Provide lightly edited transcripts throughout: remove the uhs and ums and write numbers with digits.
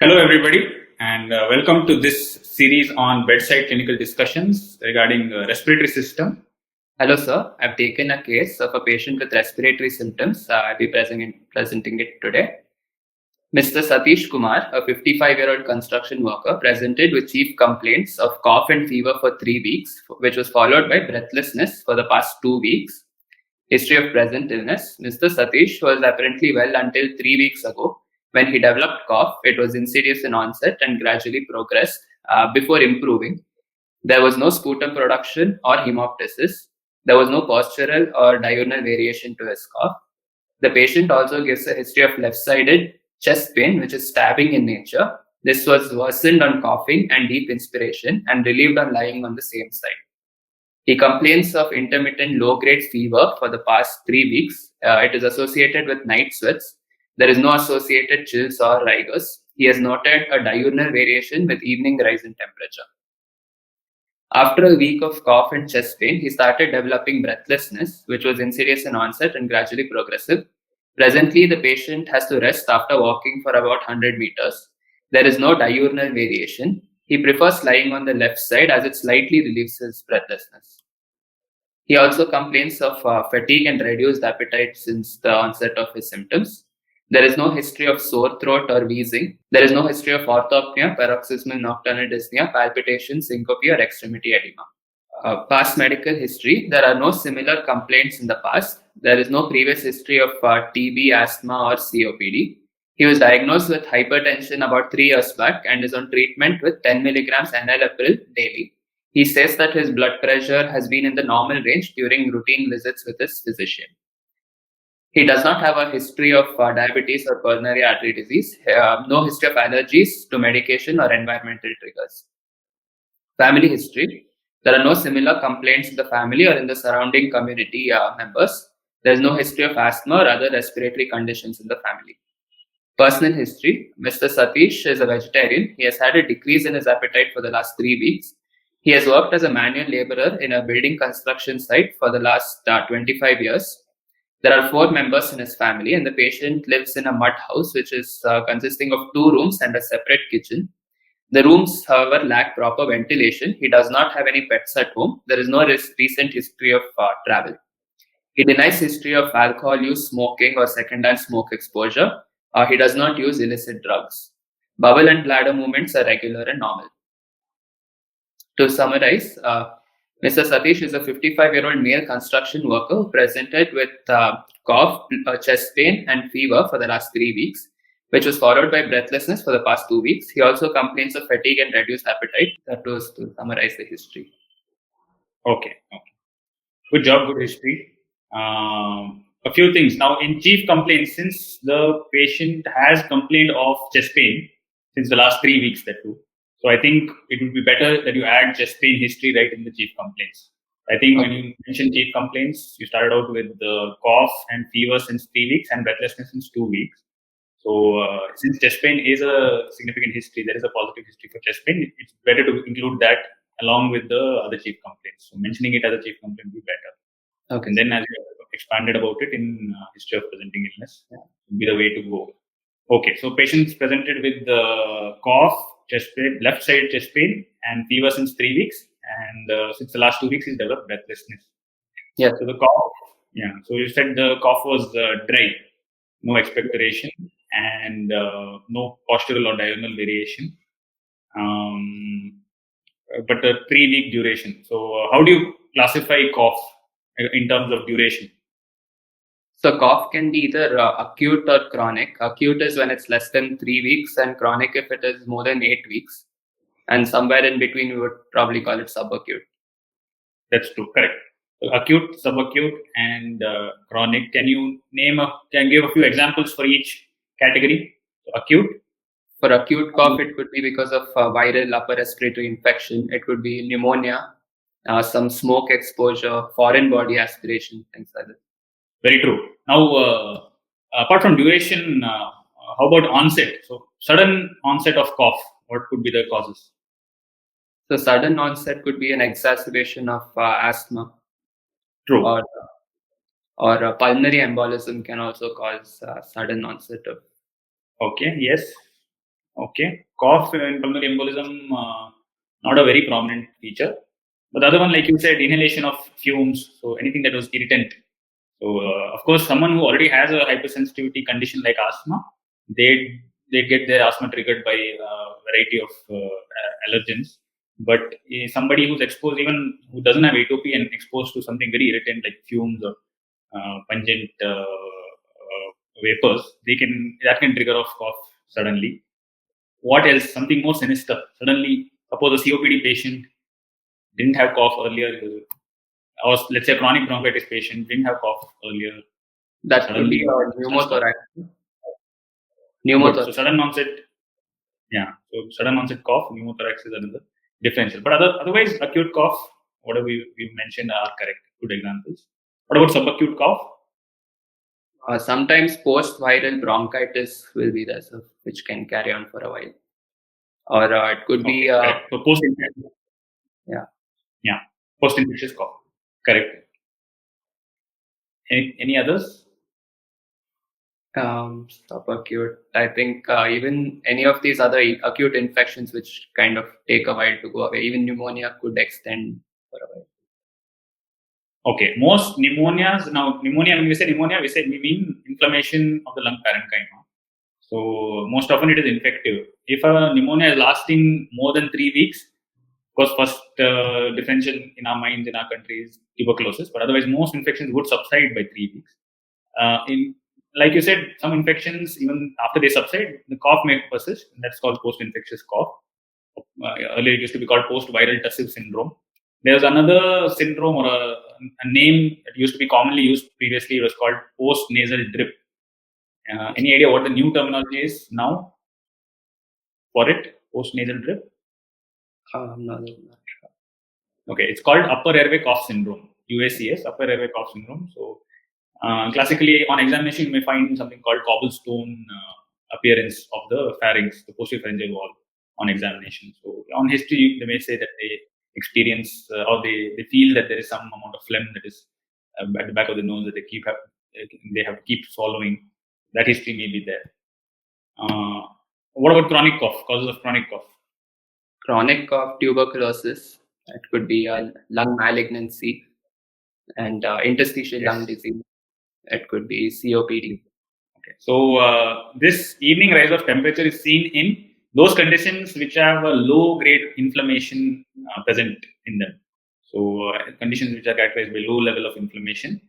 Hello, everybody, and welcome to this series on bedside clinical discussions regarding respiratory system. Hello, sir. I've taken a case of a patient with respiratory symptoms. I'll be presenting it today. Mr. Satish Kumar, a 55-year-old construction worker, presented with chief complaints of cough and fever for 3 weeks, which was followed by breathlessness for the past 2 weeks. History of present illness. Mr. Satish was apparently well until 3 weeks ago. When he developed cough, it was insidious in onset and gradually progressed before improving. There was no sputum production or hemoptysis. There was no postural or diurnal variation to his cough. The patient also gives a history of left-sided chest pain, which is stabbing in nature. This was worsened on coughing and deep inspiration and relieved on lying on the same side. He complains of intermittent low-grade fever for the past 3 weeks. It is associated with night sweats. There is no associated chills or rigors. He has noted a diurnal variation with evening rise in temperature. After a week of cough and chest pain, he started developing breathlessness, which was insidious in onset and gradually progressive. Presently, the patient has to rest after walking for about 100 meters. There is no diurnal variation. He prefers lying on the left side as it slightly relieves his breathlessness. He also complains of fatigue and reduced appetite since the onset of his symptoms. There is no history of sore throat or wheezing. There is no history of orthopnea, paroxysmal nocturnal dyspnea, palpitation, syncope, or extremity edema. Past medical history. There are no similar complaints in the past. There is no previous history of TB, asthma, or COPD. He was diagnosed with hypertension about 3 years back and is on treatment with 10 milligrams enalapril daily. He says that his blood pressure has been in the normal range during routine visits with his physician. He does not have a history of diabetes or coronary artery disease, no history of allergies to medication or environmental triggers. Family history. There are no similar complaints in the family or in the surrounding community members. There is no history of asthma or other respiratory conditions in the family. Personal history. Mr. Satish is a vegetarian. He has had a decrease in his appetite for the last 3 weeks. He has worked as a manual laborer in a building construction site for the last 25 years. There are 4 members in his family, and the patient lives in a mud house, which is consisting of 2 rooms and a separate kitchen. The rooms, however, lack proper ventilation. He does not have any pets at home. There is no recent history of travel. He denies history of alcohol use, smoking, or second-hand smoke exposure. He does not use illicit drugs. Bowel and bladder movements are regular and normal. To summarize, Mr. Satish is a 55-year-old male construction worker who presented with cough, chest pain, and fever for the last 3 weeks, which was followed by breathlessness for the past 2 weeks. He also complains of fatigue and reduced appetite. That was to summarize the history. Okay. Good job, good history. A few things. Now, in chief complaints, since the patient has complained of chest pain since the last 3 weeks, that too. So I think it would be better that you add chest pain history right in the chief complaints. I think when you mentioned chief complaints, you started out with the cough and fever since 3 weeks and breathlessness since 2 weeks. So since chest pain is a significant history, there is a positive history for chest pain, it's better to include that along with the other chief complaints. So mentioning it as a chief complaint would be better. Okay. And then as you expanded about it in history of presenting illness, would be the way to go. Okay, so patients presented with cough, chest pain, left side chest pain, and fever since 3 weeks, and since the last 2 weeks, he's developed breathlessness. Yeah. So the cough, So you said the cough was dry, no expectoration, and no postural or diurnal variation. But a 3-week duration. So how do you classify cough in terms of duration? So cough can be either acute or chronic. Acute is when it's less than 3 weeks, and chronic if it is more than 8 weeks. And somewhere in between, we would probably call it subacute. That's true, correct. So acute, subacute, and chronic. Can you give a few examples for each category? So acute. For acute cough, it could be because of viral upper respiratory infection. It could be pneumonia, some smoke exposure, foreign body aspiration, things like that. Very true. Now, apart from duration, how about onset? So, sudden onset of cough, what could be the causes? So, sudden onset could be an exacerbation of asthma. True. Or pulmonary embolism can also cause sudden onset of. Okay, yes. Okay. Cough in pulmonary embolism, not a very prominent feature. But the other one, like you said, inhalation of fumes, so anything that was irritant. So, of course, someone who already has a hypersensitivity condition like asthma, they get their asthma triggered by a variety of allergens. But somebody who's exposed, even who doesn't have atopy and exposed to something very irritant like fumes or pungent vapors, that can trigger off cough suddenly. What else? Something more sinister. Suddenly, suppose a COPD patient didn't have cough earlier, or let's say a chronic bronchitis patient didn't have cough earlier. That could be Suddenly, a pneumothorax. good. So Pneumothorax. sudden onset, yeah. So sudden onset cough, pneumothorax is another differential. But otherwise, acute cough, whatever we mentioned are correct. Good examples. What about subacute cough? Sometimes post-viral bronchitis will be there, so which can carry on for a while. Or it could be Correct. So post-infectious. Yeah. Yeah. Post-infectious cough. Correct. Any others? Subacute. I think even any of these other acute infections which kind of take a while to go away, even pneumonia could extend for a while. Okay, most pneumonias, now pneumonia, when we say pneumonia, we mean inflammation of the lung parenchyma. So most often it is infective. If a pneumonia is lasting more than 3 weeks, of course, first differential in our minds in our country is tuberculosis, but otherwise most infections would subside by 3 weeks. In Like you said, some infections, even after they subside, the cough may persist, and that's called post-infectious cough. Earlier it used to be called post-viral tussive syndrome. There's another syndrome or a name that used to be commonly used previously. It was called post-nasal drip. Any idea what the new terminology is now for it? Post-nasal drip? No, not sure. Okay, it's called upper airway cough syndrome. UACS, upper airway cough syndrome. So, classically, on examination, you may find something called cobblestone appearance of the pharynx, the posterior pharyngeal wall, on examination. So, on history, they may say that they experience or they feel that there is some amount of phlegm that is at the back of the nose that they have to keep swallowing. That history may be there. What about chronic cough? Causes of chronic cough? Chronic cough, tuberculosis. It could be a lung malignancy and interstitial lung disease. It could be COPD. Okay. So this evening rise of temperature is seen in those conditions which have a low grade inflammation present in them. So conditions which are characterized by low level of inflammation.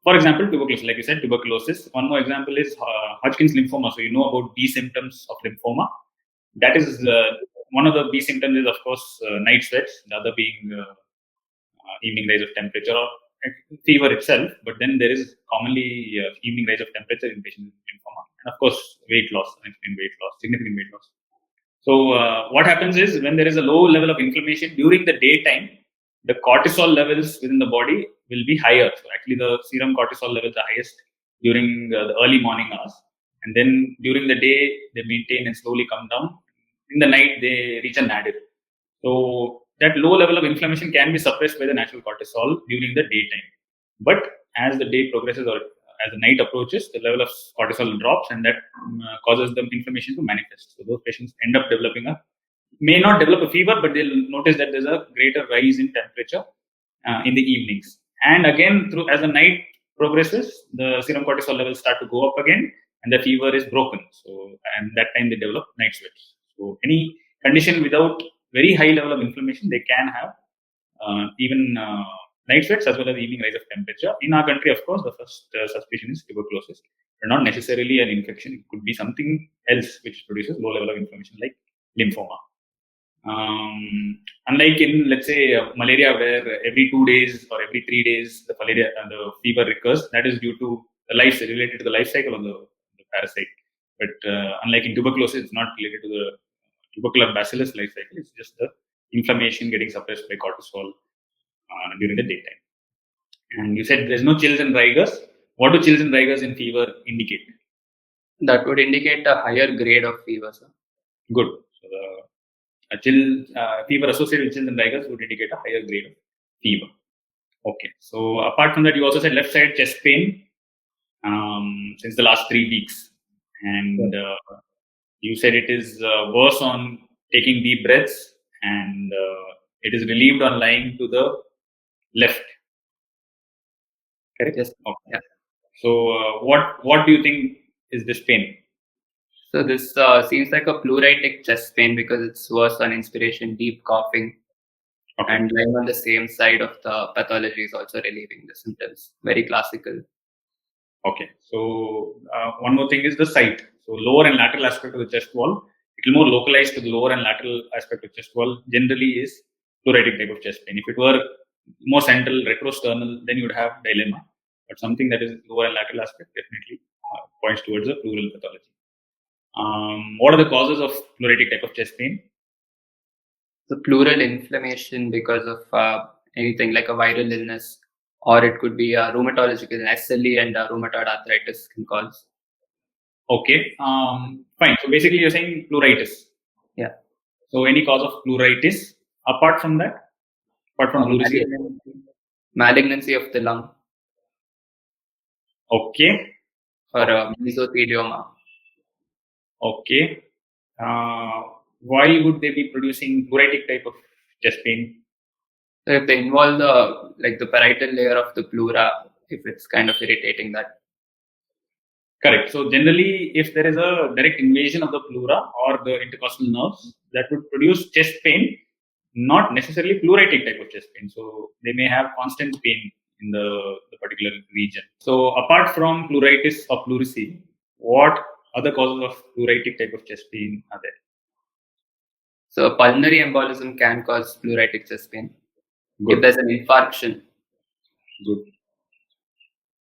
For example, tuberculosis, like you said, tuberculosis. One more example is Hodgkin's lymphoma. So you know about B symptoms of lymphoma. That is one of the B symptoms is of course night sweats. The other being evening rise of temperature or fever itself, but then there is commonly evening rise of temperature in patients with lymphoma, and of course weight loss, significant weight loss. So what happens is when there is a low level of inflammation during the daytime, the cortisol levels within the body will be higher. So actually, the serum cortisol levels are highest during the early morning hours, and then during the day they maintain and slowly come down. In the night, they reach a nadir. So that low level of inflammation can be suppressed by the natural cortisol during the daytime. But as the day progresses or as the night approaches, the level of cortisol drops, and that causes the inflammation to manifest. So those patients end up may not develop a fever, but they'll notice that there's a greater rise in temperature in the evenings. And again, as the night progresses, the serum cortisol levels start to go up again, and the fever is broken. So, and that time they develop night sweats. So, any condition without very high level of inflammation, they can have even night sweats as well as evening rise of temperature. In our country, of course, the first suspicion is tuberculosis, but not necessarily an infection. It could be something else which produces low level of inflammation, like lymphoma. Unlike in, let's say, malaria, where every 2 days or every 3 days the fever recurs, that is due to the related to the life cycle of the parasite. But unlike in tuberculosis, it's not related to the tubercular bacillus life cycle. It's just the inflammation getting suppressed by cortisol during the daytime. And you said there's no chills and rigors. What do chills and rigors in fever indicate? That would indicate a higher grade of fever, sir. Good. So fever associated with chills and rigors would indicate a higher grade of fever. Okay. So apart from that, you also said left side chest pain since the last 3 weeks, and You said it is worse on taking deep breaths, and it is relieved on lying to the left. Correct? Yes. Okay. Yeah. So, what do you think is this pain? So this seems like a pleuritic chest pain because it's worse on inspiration, deep coughing, Okay. and lying on the same side of the pathology is also relieving the symptoms. Very classical. Okay. So, one more thing is the site. So, lower and lateral aspect of the chest wall, it will more localized to the lower and lateral aspect of chest wall. Generally, is pleuritic type of chest pain. If it were more central, retrosternal, then you would have dilemma. But something that is lower and lateral aspect definitely points towards a pleural pathology. What are the causes of pleuritic type of chest pain? So pleural inflammation because of anything like a viral illness, or it could be a rheumatological SLE and rheumatoid arthritis can cause. Okay, fine. So basically, you're saying pleuritis. Yeah. So any cause of pleuritis apart from that, apart from pleurisy? Malignancy of the lung Okay, or mesothelioma. okay. Why would they be producing pleuritic type of chest pain? So if they involve the parietal layer of the pleura, if it's kind of irritating that. Correct. So generally, if there is a direct invasion of the pleura or the intercostal nerves, that would produce chest pain, not necessarily pleuritic type of chest pain. So they may have constant pain in the particular region. So apart from pleuritis or pleurisy, what other causes of pleuritic type of chest pain are there? So pulmonary embolism can cause pleuritic chest pain. Good. If there's an infarction. Good.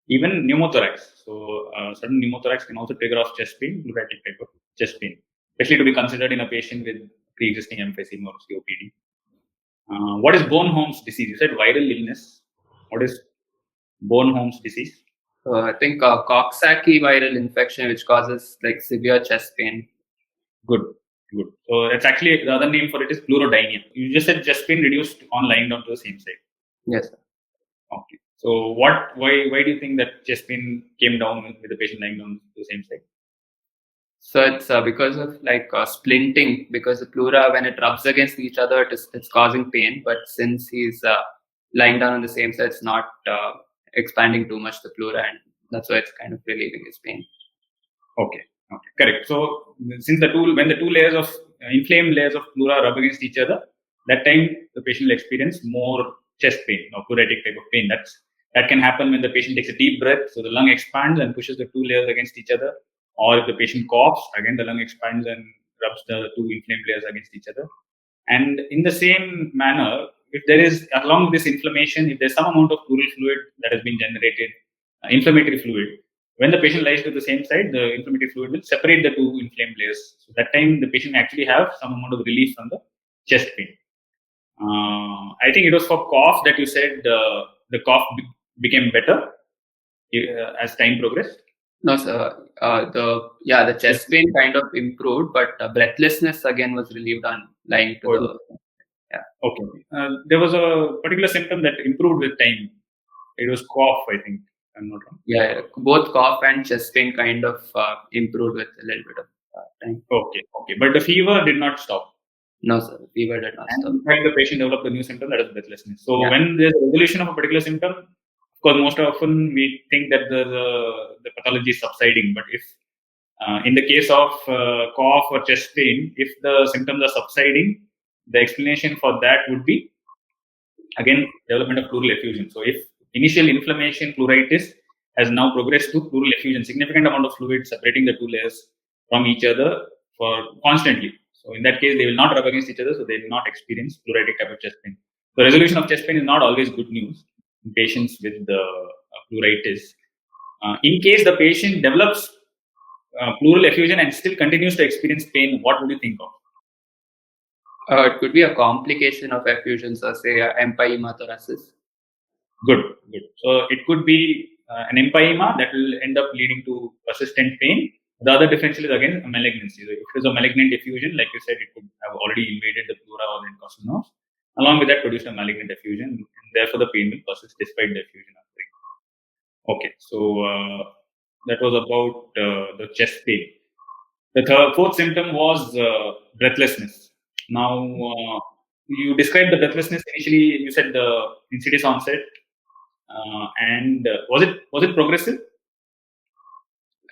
Even pneumothorax. So sudden pneumothorax can also trigger off chest pain, pleuritic type of chest pain, especially to be considered in a patient with pre-existing emphysema or COPD. What is Bornholm's disease? You said viral illness. What is Bornholm's disease? I think Coxsackie viral infection, which causes like severe chest pain. Good, good. So it's actually the other name for it is pleurodynia. You just said chest pain reduced on lying down to the same side. Yes, sir. Okay. So why do you think that chest pain came down with the patient lying down to the same side? So it's because of splinting, because the pleura, when it rubs against each other, it's causing pain. But since he's lying down on the same side, it's not expanding too much the pleura, and that's why it's kind of relieving his pain. Okay. Okay. Correct. So since when the two layers of inflamed layers of pleura rub against each other, that time the patient will experience more chest pain or pleuritic type of pain. That can happen when the patient takes a deep breath, so the lung expands and pushes the two layers against each other, or if the patient coughs, again the lung expands and rubs the two inflamed layers against each other. And in the same manner, if there is along this inflammation, if there's some amount of pleural fluid that has been generated, inflammatory fluid, when the patient lies to the same side, the inflammatory fluid will separate the two inflamed layers. So that time the patient may actually have some amount of relief from the chest pain. I think it was for cough that you said the cough became better as time progressed. No, sir. The chest pain kind of improved, but breathlessness again was relieved on lying to the. Yeah. Okay. There was a particular symptom that improved with time. It was cough, I think. I'm not wrong. Yeah, both cough and chest pain kind of improved with a little bit of time. Okay. But the fever did not stop. No, sir. Fever did not stop. And in fact, the patient developed a new symptom, that is breathlessness. So Yeah. when there's a resolution of a particular symptom, of course, most often we think that the pathology is subsiding. But if in the case of cough or chest pain, if the symptoms are subsiding, the explanation for that would be again development of pleural effusion. So if initial inflammation, pleuritis, has now progressed to pleural effusion, significant amount of fluid separating the two layers from each other for constantly. So in that case, they will not rub against each other, so they will not experience pleuritic type of chest pain. The resolution of chest pain is not always good news in patients with the pleuritis. In case the patient develops pleural effusion and still continues to experience pain, what would you think of? It could be a complication of effusions, or say empyema thoracis. Good. So it could be an empyema that will end up leading to persistent pain. The other differential is again a malignancy. So if it is a malignant effusion, like you said, it could have already invaded the pleura or the intercostal nerves. Along with that, produced a malignant effusion, and therefore the pain will persist despite the effusion occurring. Okay, so that was about the chest pain. The fourth symptom was breathlessness. Now, you described the breathlessness initially. You said the insidious onset, and was it progressive?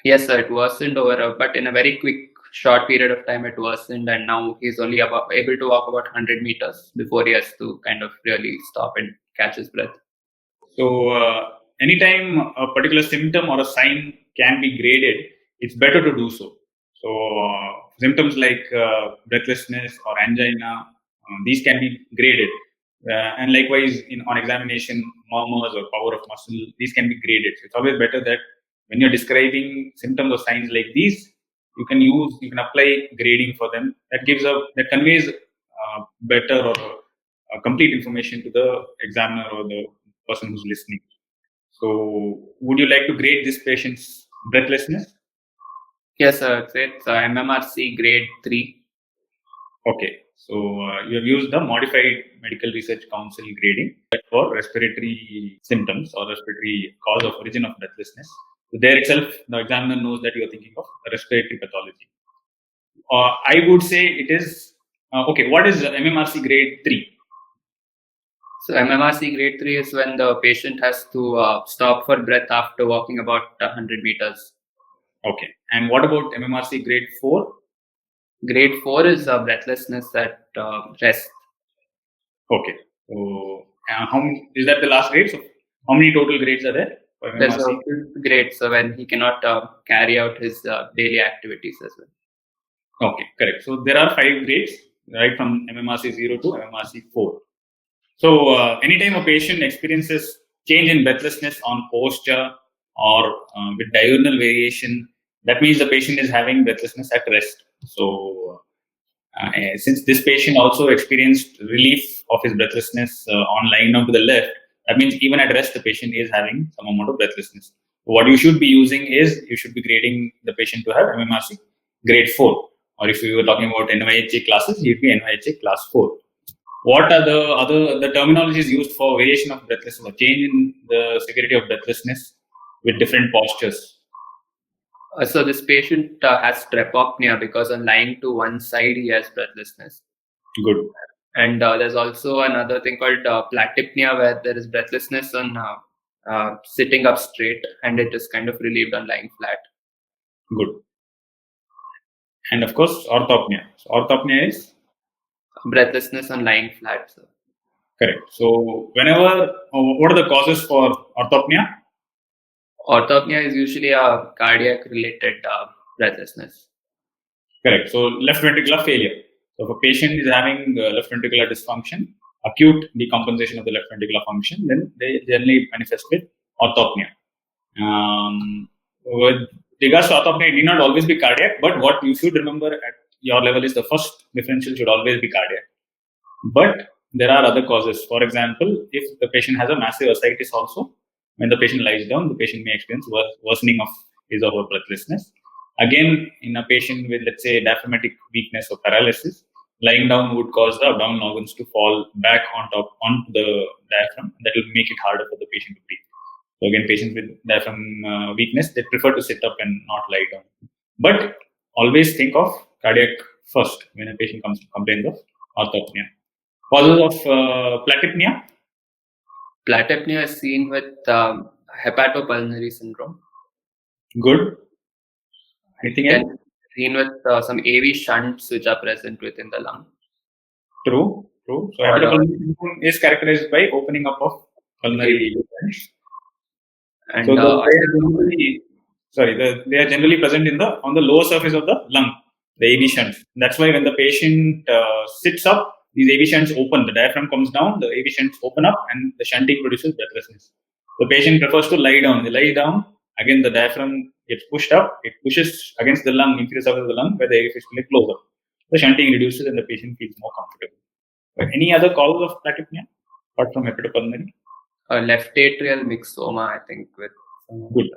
Yes, sir, it worsened but in a very quick, short period of time, it worsened, and now he's only able to walk about 100 meters before he has to kind of really stop and catch his breath. So, anytime a particular symptom or a sign can be graded, it's better to do so. So, symptoms like breathlessness or angina, these can be graded. And likewise, on examination, murmurs or power of muscle, these can be graded. So, it's always better that when you're describing symptoms or signs like these, you can apply grading for them. That conveys better or complete information to the examiner or the person who's listening. So, would you like to grade this patient's breathlessness? Yes, sir, it's MMRC grade 3. Okay. So, you have used the Modified Medical Research Council grading for respiratory symptoms or respiratory cause of origin of breathlessness. So there itself, the examiner knows that you are thinking of respiratory pathology. I would say it is okay. What is MMRC grade 3? So MMRC grade 3 is when the patient has to stop for breath after walking about 100 meters. Okay. And what about MMRC grade 4? Grade 4 is breathlessness at rest. Okay. So, is that the last grade? So, how many total grades are there for There's MMRC? a fifth grade, so when he cannot carry out his daily activities as well. Okay, correct. So, there are 5 grades, right from MMRC 0 to MMRC 4. So, anytime a patient experiences change in breathlessness on posture or with diurnal variation, that means the patient is having breathlessness at rest. So, since this patient also experienced relief of his breathlessness on lying down to the left, that means even at rest, the patient is having some amount of breathlessness. What you should be using is you should be grading the patient to have MMRC grade 4. Or if we were talking about NYHA classes, you'd be NYHA class 4. What are the terminologies used for variation of breathlessness or change in the severity of breathlessness with different postures? So this patient has strepopnea because on lying to one side he has breathlessness. Good. And there's also another thing called platypnea where there is breathlessness on sitting up straight and it is kind of relieved on lying flat. Good. And of course, orthopnea. So orthopnea is? Breathlessness on lying flat. So. Correct. So what are the causes for orthopnea? Orthopnea is usually a cardiac related breathlessness. Correct. So left ventricular failure. So if a patient is having left ventricular dysfunction, acute decompensation of the left ventricular function, then they generally manifest with orthopnea. With regards to orthopnea, it need not always be cardiac, but what you should remember at your level is the first differential should always be cardiac. But there are other causes. For example, if the patient has a massive ascites also, when the patient lies down, the patient may experience worsening of his or her breathlessness. Again, in a patient with, let's say, diaphragmatic weakness or paralysis, lying down would cause the abdominal organs to fall back onto the diaphragm. That will make it harder for the patient to breathe. So again, patients with diaphragm weakness, they prefer to sit up and not lie down. But always think of cardiac first when a patient comes to complain of orthopnea. Causes of platypnea? Platypnea is seen with hepatopulmonary syndrome. Good. Anything else? And seen with some AV shunts which are present within the lung. True. So hepatopulmonary syndrome is characterized by opening up of pulmonary vents. And so they are generally present on the lower surface of the lung, the AV shunts. That's why when the patient sits up, these AV shunts open. The diaphragm comes down, the AV shunts open up, and the shunting produces breathlessness. The patient prefers to lie down. They lie down. Again, the diaphragm gets pushed up. It pushes against the lung, inferior surface of the lung, where the AV fistula close up. The shunting reduces, and the patient feels more comfortable. But any other cause of platypnea apart from hepatopulmonary? Left atrial myxoma, I think. Good.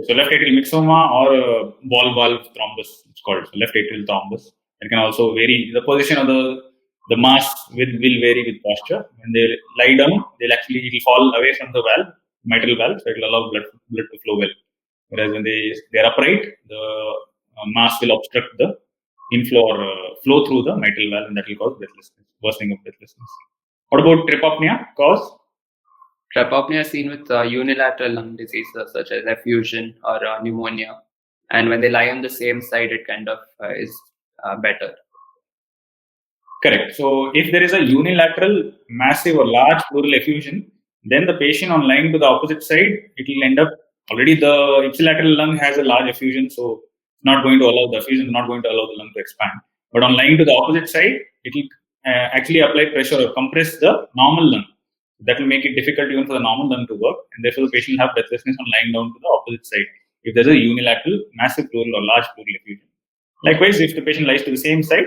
So left atrial myxoma or ball valve thrombus, it's called. So left atrial thrombus. It can also vary. The position of the mass will vary with posture. When they lie down, it will fall away from the valve, mitral valve, so it will allow blood to flow well. Whereas when they are upright, the mass will obstruct the inflow or flow through the mitral valve, and that will cause breathlessness, worsening of breathlessness. What about treponema? Cause? Treponema is seen with unilateral lung diseases such as effusion or pneumonia, and when they lie on the same side, it kind of is better. Correct. So if there is a unilateral, massive or large pleural effusion, then the patient on lying to the opposite side, it will end up already the ipsilateral lung has a large effusion, so not going to allow the effusion, not going to allow the lung to expand. But on lying to the opposite side, it will actually apply pressure or compress the normal lung. That will make it difficult even for the normal lung to work, and therefore the patient will have breathlessness on lying down to the opposite side if there's a unilateral, massive pleural or large pleural effusion. Likewise, if the patient lies to the same side,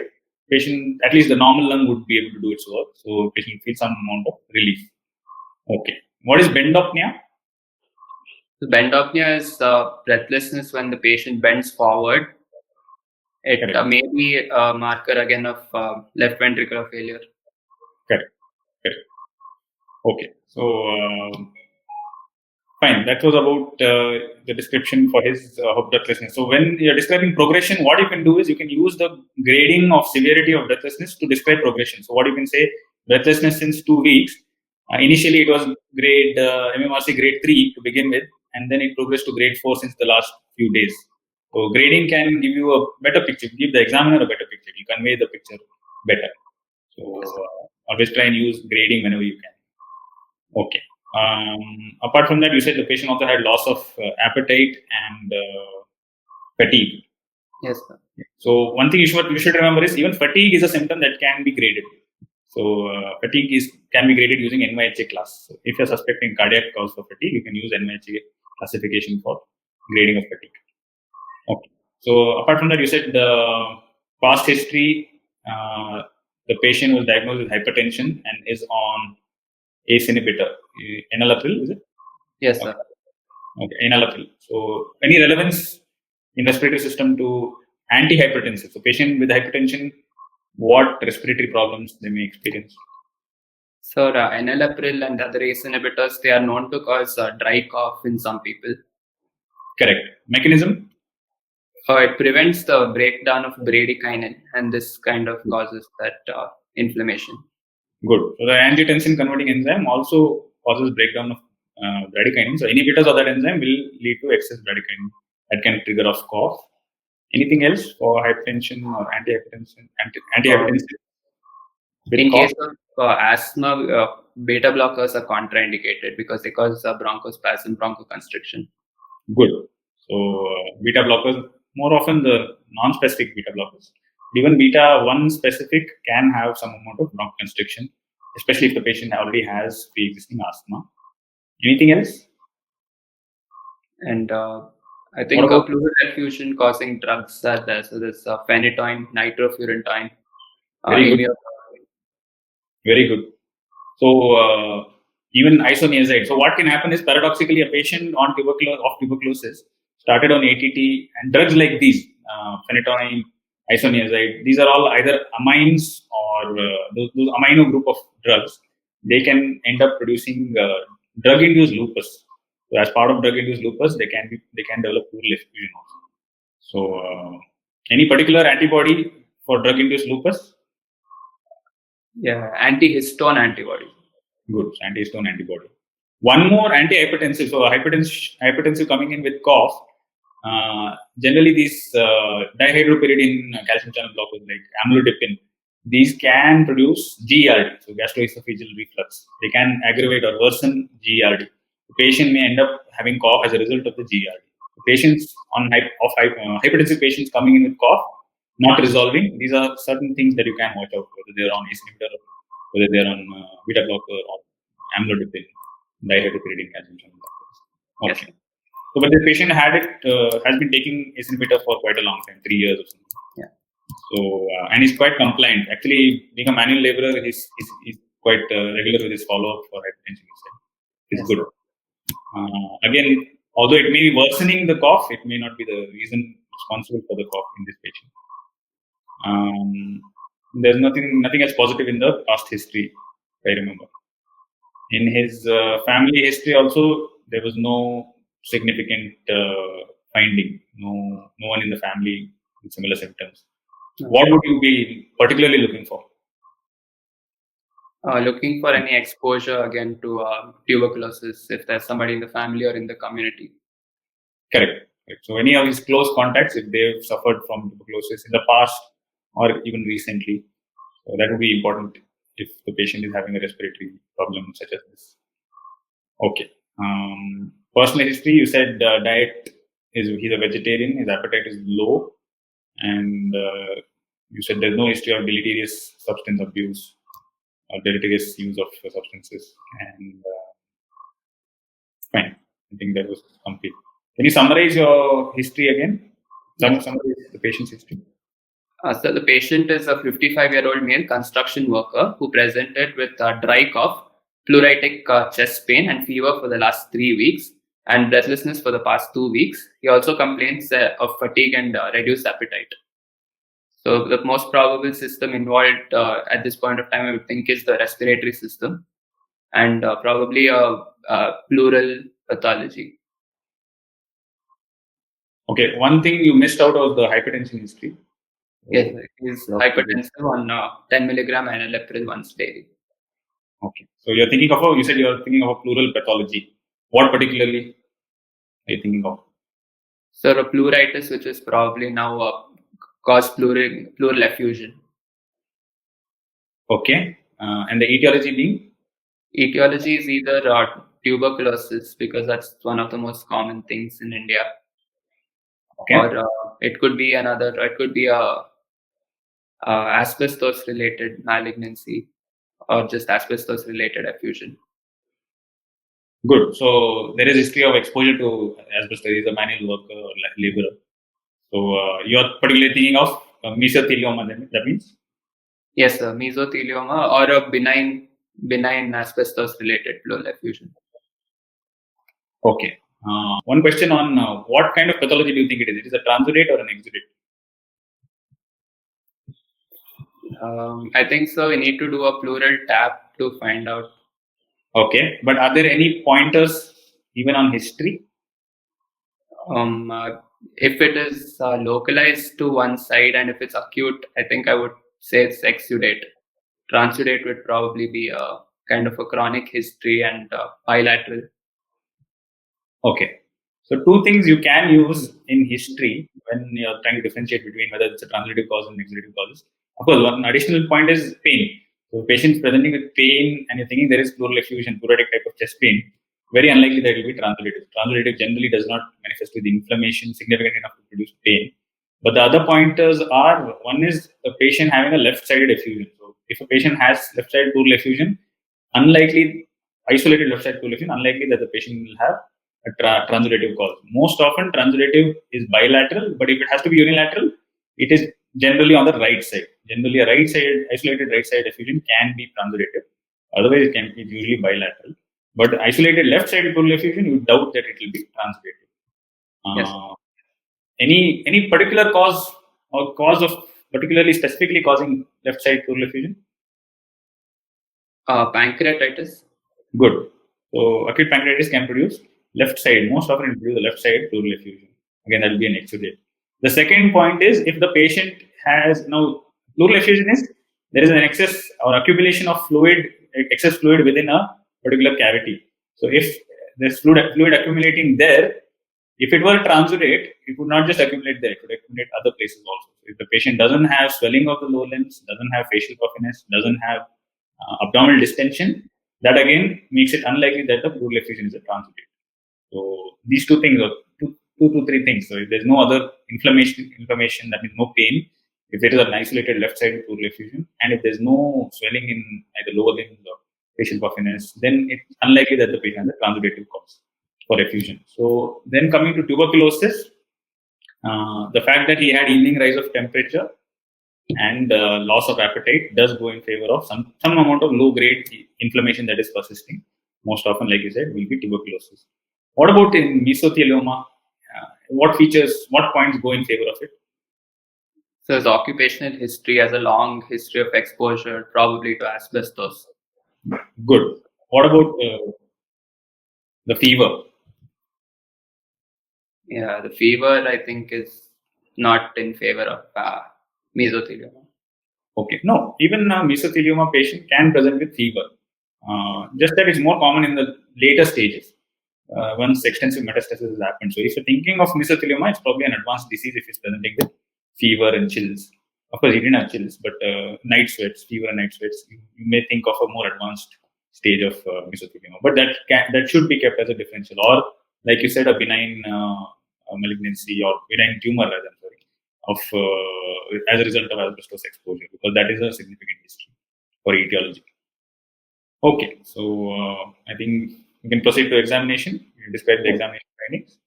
patient, at least the normal lung would be able to do its work, so patient will feel some amount of relief. Okay. What is bendopnea? So bendopnea is breathlessness when the patient bends forward. It may be a marker again of left ventricular failure. Correct. Okay. So fine. That was about the description for his breathlessness. So when you're describing progression, what you can do is you can use the grading of severity of breathlessness to describe progression. So what you can say, breathlessness since 2 weeks. Initially, it was grade MMRC grade 3 to begin with, and then it progressed to grade 4 since the last few days. So grading can give you a better picture, give the examiner a better picture. You convey the picture better. So always try and use grading whenever you can. Okay. Apart from that, you said the patient also had loss of appetite and fatigue. Yes, sir. So one thing you should remember is even fatigue is a symptom that can be graded. So fatigue can be graded using NYHA class. So if you're suspecting cardiac cause for fatigue, you can use NYHA classification for grading of fatigue. Okay. So apart from that, you said the past history, the patient was diagnosed with hypertension and is on ACE inhibitor, enalapril, is it? Yes, sir. Okay, enalapril. So any relevance in respiratory system to antihypertensive? So patient with hypertension, what respiratory problems they may experience? So enalapril and other ACE inhibitors, they are known to cause dry cough in some people. Correct. Mechanism? It prevents the breakdown of bradykinin, and this kind of causes that inflammation. Good. So the angiotensin converting enzyme also causes breakdown of bradykinin. So inhibitors of that enzyme will lead to excess bradykinin that can trigger off cough. Anything else for hypertension or antihypertension? In case of asthma, beta blockers are contraindicated because they cause bronchospasm, bronchoconstriction. Good. So beta blockers, more often the non-specific beta blockers. Even beta 1 specific can have some amount of bronchoconstriction, especially if the patient already has pre-existing asthma. Anything else? And I think a pleural effusion causing drugs are there. So there's phenytoin, nitrofurantoin. Very good. So even isoniazid. So what can happen is paradoxically a patient on tuberculosis started on ATT and drugs like these, phenytoin, isoniazid. These are all either amines or those amino group of drugs. They can end up producing drug-induced lupus. So as part of drug-induced lupus, they can develop pleural effusion also. So any particular antibody for drug-induced lupus? Yeah, antihistone antibody. Good, antihistone antibody. One more antihypertensive. So hypertensive coming in with cough. Generally, these dihydropyridine calcium channel blockers like amlodipine, these can produce GERD, so gastroesophageal reflux. They can aggravate or worsen GERD. The patient may end up having cough as a result of the GERD. Patients on hypertensive patients coming in with cough, not resolving, these are certain things that you can watch out for, whether they're on ACE inhibitor, whether they're on beta blocker or amlodipine, dihydropyridine calcium channel blockers. Okay. Yes. So, but the patient has been taking ACE inhibitor for quite a long time, 3 years or something. Yeah. So, and he's quite compliant. Actually, being a manual laborer, he's quite regular with his follow-up for hypertension. It's good. Again, although it may be worsening the cough, it may not be the reason responsible for the cough in this patient. There's nothing else positive in the past history, if I remember. In his family history also, there was no significant finding. No one in the family with similar symptoms. Okay. What would you be particularly looking for? Looking for any exposure again to tuberculosis if there's somebody in the family or in the community. Correct. So any of his close contacts, if they've suffered from tuberculosis in the past or even recently, so that would be important if the patient is having a respiratory problem such as this. Okay. Personal history, you said diet he's a vegetarian, his appetite is low, and you said there's no history of deleterious substance abuse or deleterious use of substances. And fine, I think that was complete. Can you summarize your history again? Summarize the patient's history. So the patient is a 55-year-old male construction worker who presented with dry cough, pleuritic chest pain and fever for the last 3 weeks and breathlessness for the past 2 weeks. He also complains of fatigue and reduced appetite. So the most probable system involved at this point of time, I would think, is the respiratory system and probably a pleural pathology. Okay, one thing you missed out was the hypertension history. Yes, he's hypertensive on 10 milligram enalapril once daily. Okay, so you said you're thinking of a pleural pathology. What particularly are you thinking of? So a pleuritis, which is probably now cause pleural effusion. Okay, and the etiology being? Etiology is either tuberculosis, because that's one of the most common things in India. Okay. Or it could be a asbestos related malignancy or just asbestos related effusion. Good. So there is history of exposure to asbestos. He is a manual worker or laborer. So you're particularly thinking of mesothelioma. That means? Yes, mesothelioma or a benign asbestos related pleural effusion. Okay. One question on what kind of pathology do you think it is? It is a transudate or an exudate? I think so. We need to do a pleural tap to find out. Okay, but are there any pointers even on history? If it is localized to one side and if it's acute, I think I would say it's exudate. Transudate would probably be a kind of a chronic history and bilateral. Okay. So two things you can use in history when you're trying to differentiate between whether it's a transitive cause and exudative causes. Of course, one additional point is pain. So patients presenting with pain and you're thinking there is pleural effusion, pleuritic type of chest pain, very unlikely that it will be transitive. Transitive generally does not manifest with inflammation significant enough to produce pain. But the other pointers are, one is the patient having a left-sided effusion. So if a patient has left-sided pleural effusion, isolated left-sided pleural effusion, unlikely that the patient will have a transudative cause. Most often transudative is bilateral, but if it has to be unilateral, it is generally on the right side. Generally, a isolated right-sided effusion can be transudative. Otherwise, it is usually bilateral. But isolated left-sided pleural effusion, you doubt that it will be transudative. Yes. Any particular cause or cause of particularly specifically causing left-sided pleural effusion? Pancreatitis. Good. So acute pancreatitis can produce left side. Most often it produce the left side pleural effusion. Again, that will be an exudate. The second point is if the patient has now pleural effusion is there is an excess or accumulation of excess fluid within a particular cavity. So if there's fluid accumulating there, if it were transudate, it would not just accumulate there; it would accumulate other places also. If the patient doesn't have swelling of the lower limbs, doesn't have facial puffiness, doesn't have abdominal distension, that again makes it unlikely that the pleural effusion is a transudate. So these two things, or two to three things. So if there's no other inflammation, that means no pain. If it is an isolated left-sided pleural effusion, and if there's no swelling in either lower limbs or facial puffiness, then it's unlikely that the patient has a transudative cause for effusion. So then coming to tuberculosis, the fact that he had evening rise of temperature and loss of appetite does go in favor of some amount of low-grade inflammation that is persisting. Most often, like you said, will be tuberculosis. What about in mesothelioma? What points go in favor of it? So his occupational history has a long history of exposure, probably to asbestos. Good. What about the fever? Yeah, the fever I think is not in favor of mesothelioma. Okay. No, even a mesothelioma patient can present with fever. Just that it's more common in the later stages once extensive metastasis has happened. So if you're thinking of mesothelioma, it's probably an advanced disease if it's presenting with fever and chills. Of course, he didn't have chills, but night sweats, fever and night sweats, you may think of a more advanced stage of mesothelioma. But that should be kept as a differential, or like you said, a benign malignancy or benign tumor, rather, sorry, of as a result of asbestos exposure, because that is a significant history for etiology. Okay, so I think you can proceed to examination. You can describe the examination findings.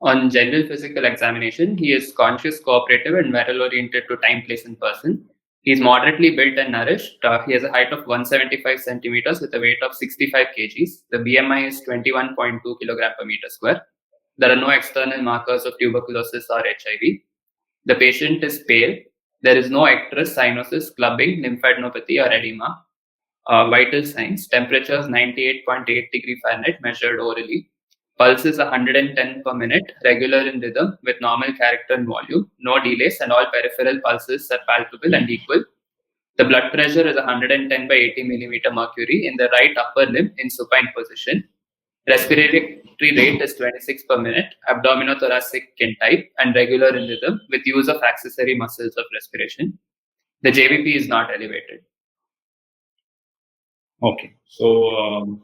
On general physical examination, he is conscious, cooperative, and well-oriented to time, place, and person. He is moderately built and nourished. He has a height of 175 centimeters with a weight of 65 kgs. The BMI is 21.2 kilogram per meter square. There are no external markers of tuberculosis or HIV. The patient is pale. There is no icterus, cyanosis, clubbing, lymphadenopathy, or edema. Vital signs: temperature is 98.8 degree Fahrenheit measured orally. Pulse is 110 per minute, regular in rhythm with normal character and volume, no delays, and all peripheral pulses are palpable and equal. The blood pressure is 110 by 80 millimeter mercury in the right upper limb in supine position. Respiratory rate is 26 per minute, abdominothoracic in type, and regular in rhythm with use of accessory muscles of respiration. The JVP is not elevated. Okay, so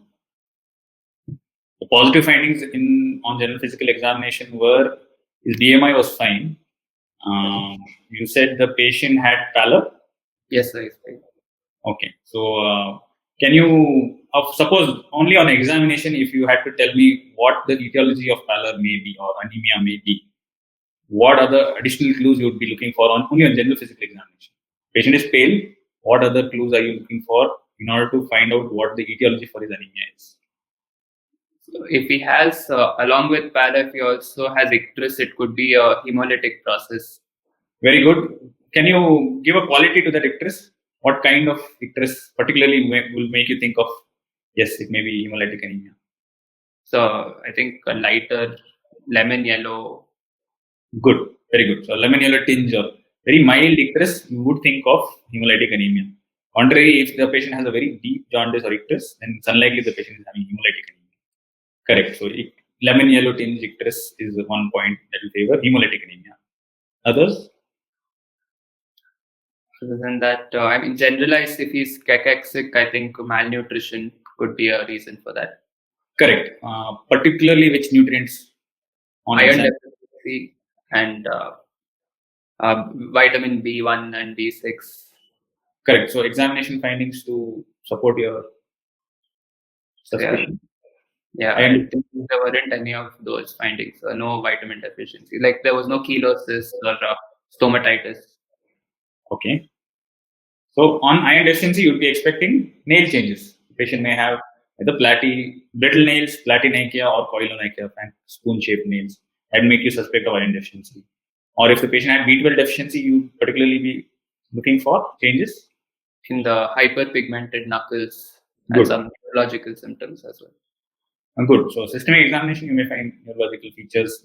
the positive findings on general physical examination were his BMI was fine. You said the patient had pallor. Yes, sir. Okay, so can you suppose only on examination, if you had to tell me what the etiology of pallor may be or anemia may be, what other additional clues you would be looking for only on general physical examination? Patient is pale. What other clues are you looking for in order to find out what the etiology for his anemia is? So if he has, along with pallor, if he also has icterus, it could be a hemolytic process. Very good. Can you give a quality to that icterus? What kind of icterus particularly will make you think of, yes, it may be hemolytic anemia? So I think a lighter lemon yellow. Good, very good. So lemon yellow tinge or very mild icterus, you would think of hemolytic anemia. Contrary, if the patient has a very deep jaundice or icterus, then it's unlikely the patient is having hemolytic anemia. Correct. So lemon yellow tinge icterus is one point that will favor hemolytic anemia. Others? Other than that, I mean, generalized, if he's cachexic, I think malnutrition could be a reason for that. Correct. Particularly which nutrients? Iron deficiency and vitamin B1 and B6. Correct. So examination findings to support your suspicion. Yeah, I think there weren't any of those findings. No vitamin deficiency. Like there was no chelosis or stomatitis. Okay. So on iron deficiency, you'd be expecting nail changes. The patient may have either brittle nails, platynachia, or koilonychia, spoon-shaped nails. That make you suspect of iron deficiency. Or if the patient had B12 deficiency, you particularly be looking for changes in the hyperpigmented knuckles and some neurological symptoms as well. Good. So systemic examination, you may find neurological features.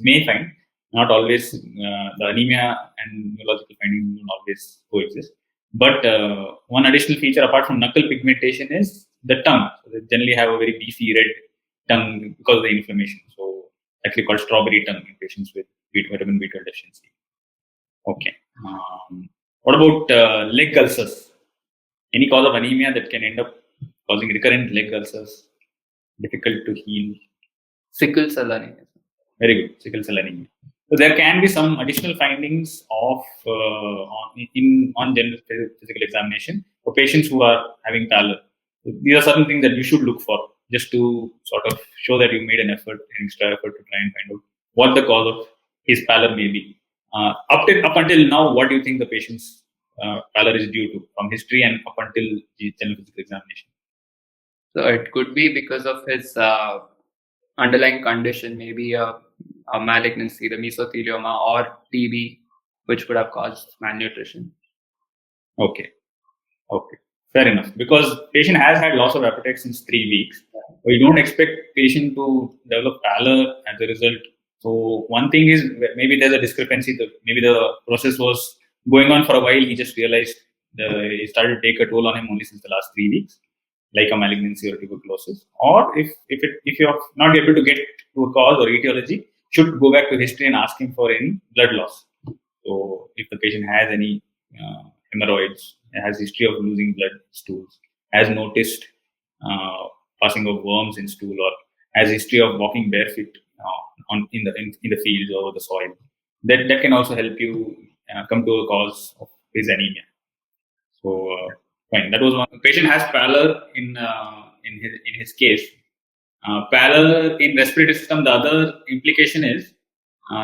Not always. The anemia and neurological findings don't always coexist. But one additional feature apart from knuckle pigmentation is the tongue. So they generally have a very beefy red tongue because of the inflammation. So actually called strawberry tongue in patients with vitamin B12 deficiency. Okay. What about leg ulcers? Any cause of anemia that can end up causing recurrent leg ulcers? Difficult to heal. Sickle cell anemia. Very good. Sickle cell anemia. So there can be some additional findings of on general physical examination for patients who are having pallor. These are certain things that you should look for just to sort of show that you made an extra effort to try and find out what the cause of his pallor may be. Up until now, what do you think the patient's pallor is due to from history and up until the general physical examination? So it could be because of his underlying condition, maybe a malignancy, the mesothelioma or TB, which would have caused malnutrition. Okay. Fair enough. Because patient has had loss of appetite since 3 weeks. We don't expect patient to develop pallor as a result So one thing is maybe there's a discrepancy. Maybe the process was going on for a while. He just realized it started to take a toll on him only since the last 3 weeks, like a malignancy or tuberculosis. Or if you're not able to get to a cause or etiology, should go back to history and ask him for any blood loss. So if the patient has any hemorrhoids, has history of losing blood stools, has noticed uh, passing of worms in stool, or has history of walking barefoot in the fields or over the soil, that can also help you come to a cause of his anemia. So fine, that was one. The patient has pallor in his case. Pallor in respiratory system. The other implication is,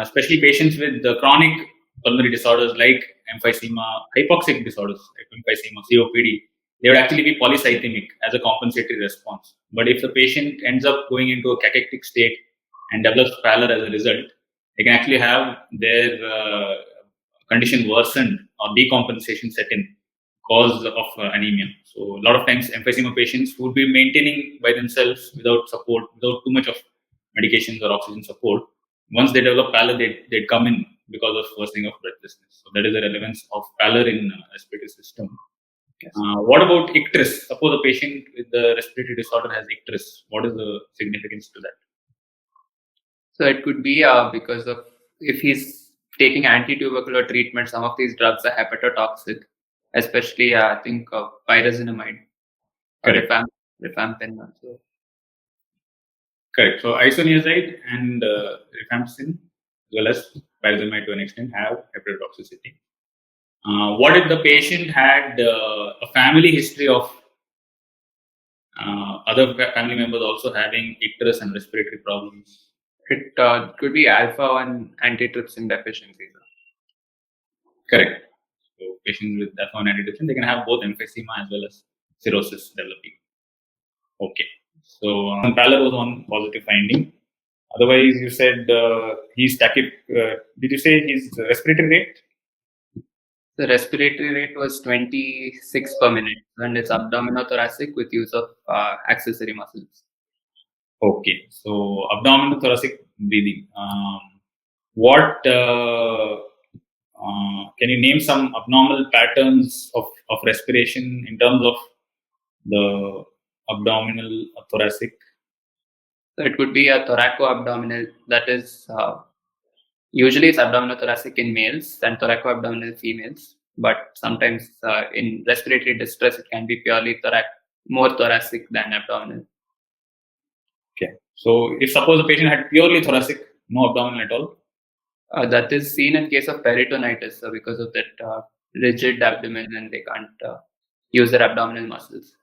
especially patients with the chronic pulmonary disorders like emphysema, hypoxic disorders like emphysema, COPD, they would actually be polycythemic as a compensatory response. But if the patient ends up going into a cachectic state and develops pallor as a result, they can actually have their condition worsened or decompensation set in, cause of anemia. So a lot of times emphysema patients would be maintaining by themselves without support, without too much of medications or oxygen support. Once they develop pallor, they'd come in because of worsening of breathlessness. So that is the relevance of pallor in respiratory system. Yes. What about icterus? Suppose a patient with the respiratory disorder has icterus. What is the significance to that? So it could be because of if he's taking anti-tubercular treatment, some of these drugs are hepatotoxic, especially I think pyrazinamide or Correct. rifampin also. Correct. So isoniazid and rifampicin, as well as pyrazinamide to an extent, have hepatotoxicity. What if the patient had a family history of other family members also having icterus and respiratory problems? It could be alpha-1 antitrypsin deficiency. Correct. So patients with alpha-1 antitrypsin, they can have both emphysema as well as cirrhosis developing. Okay. So pallor was one positive finding. Otherwise, you said he's did you say his respiratory rate? The respiratory rate was 26 per minute, and it's abdominothoracic with use of accessory muscles. Okay, so abdominal thoracic breathing. What can you name some abnormal patterns of respiration in terms of the abdominal thoracic? So it could be a thoraco-abdominal, that is, usually it's abdominothoracic in males and thoraco-abdominal females, but sometimes in respiratory distress, it can be purely more thoracic than abdominal. Okay, so if suppose a patient had purely thoracic, no abdominal at all? That is seen in case of peritonitis because of that rigid abdomen, and they can't use their abdominal muscles.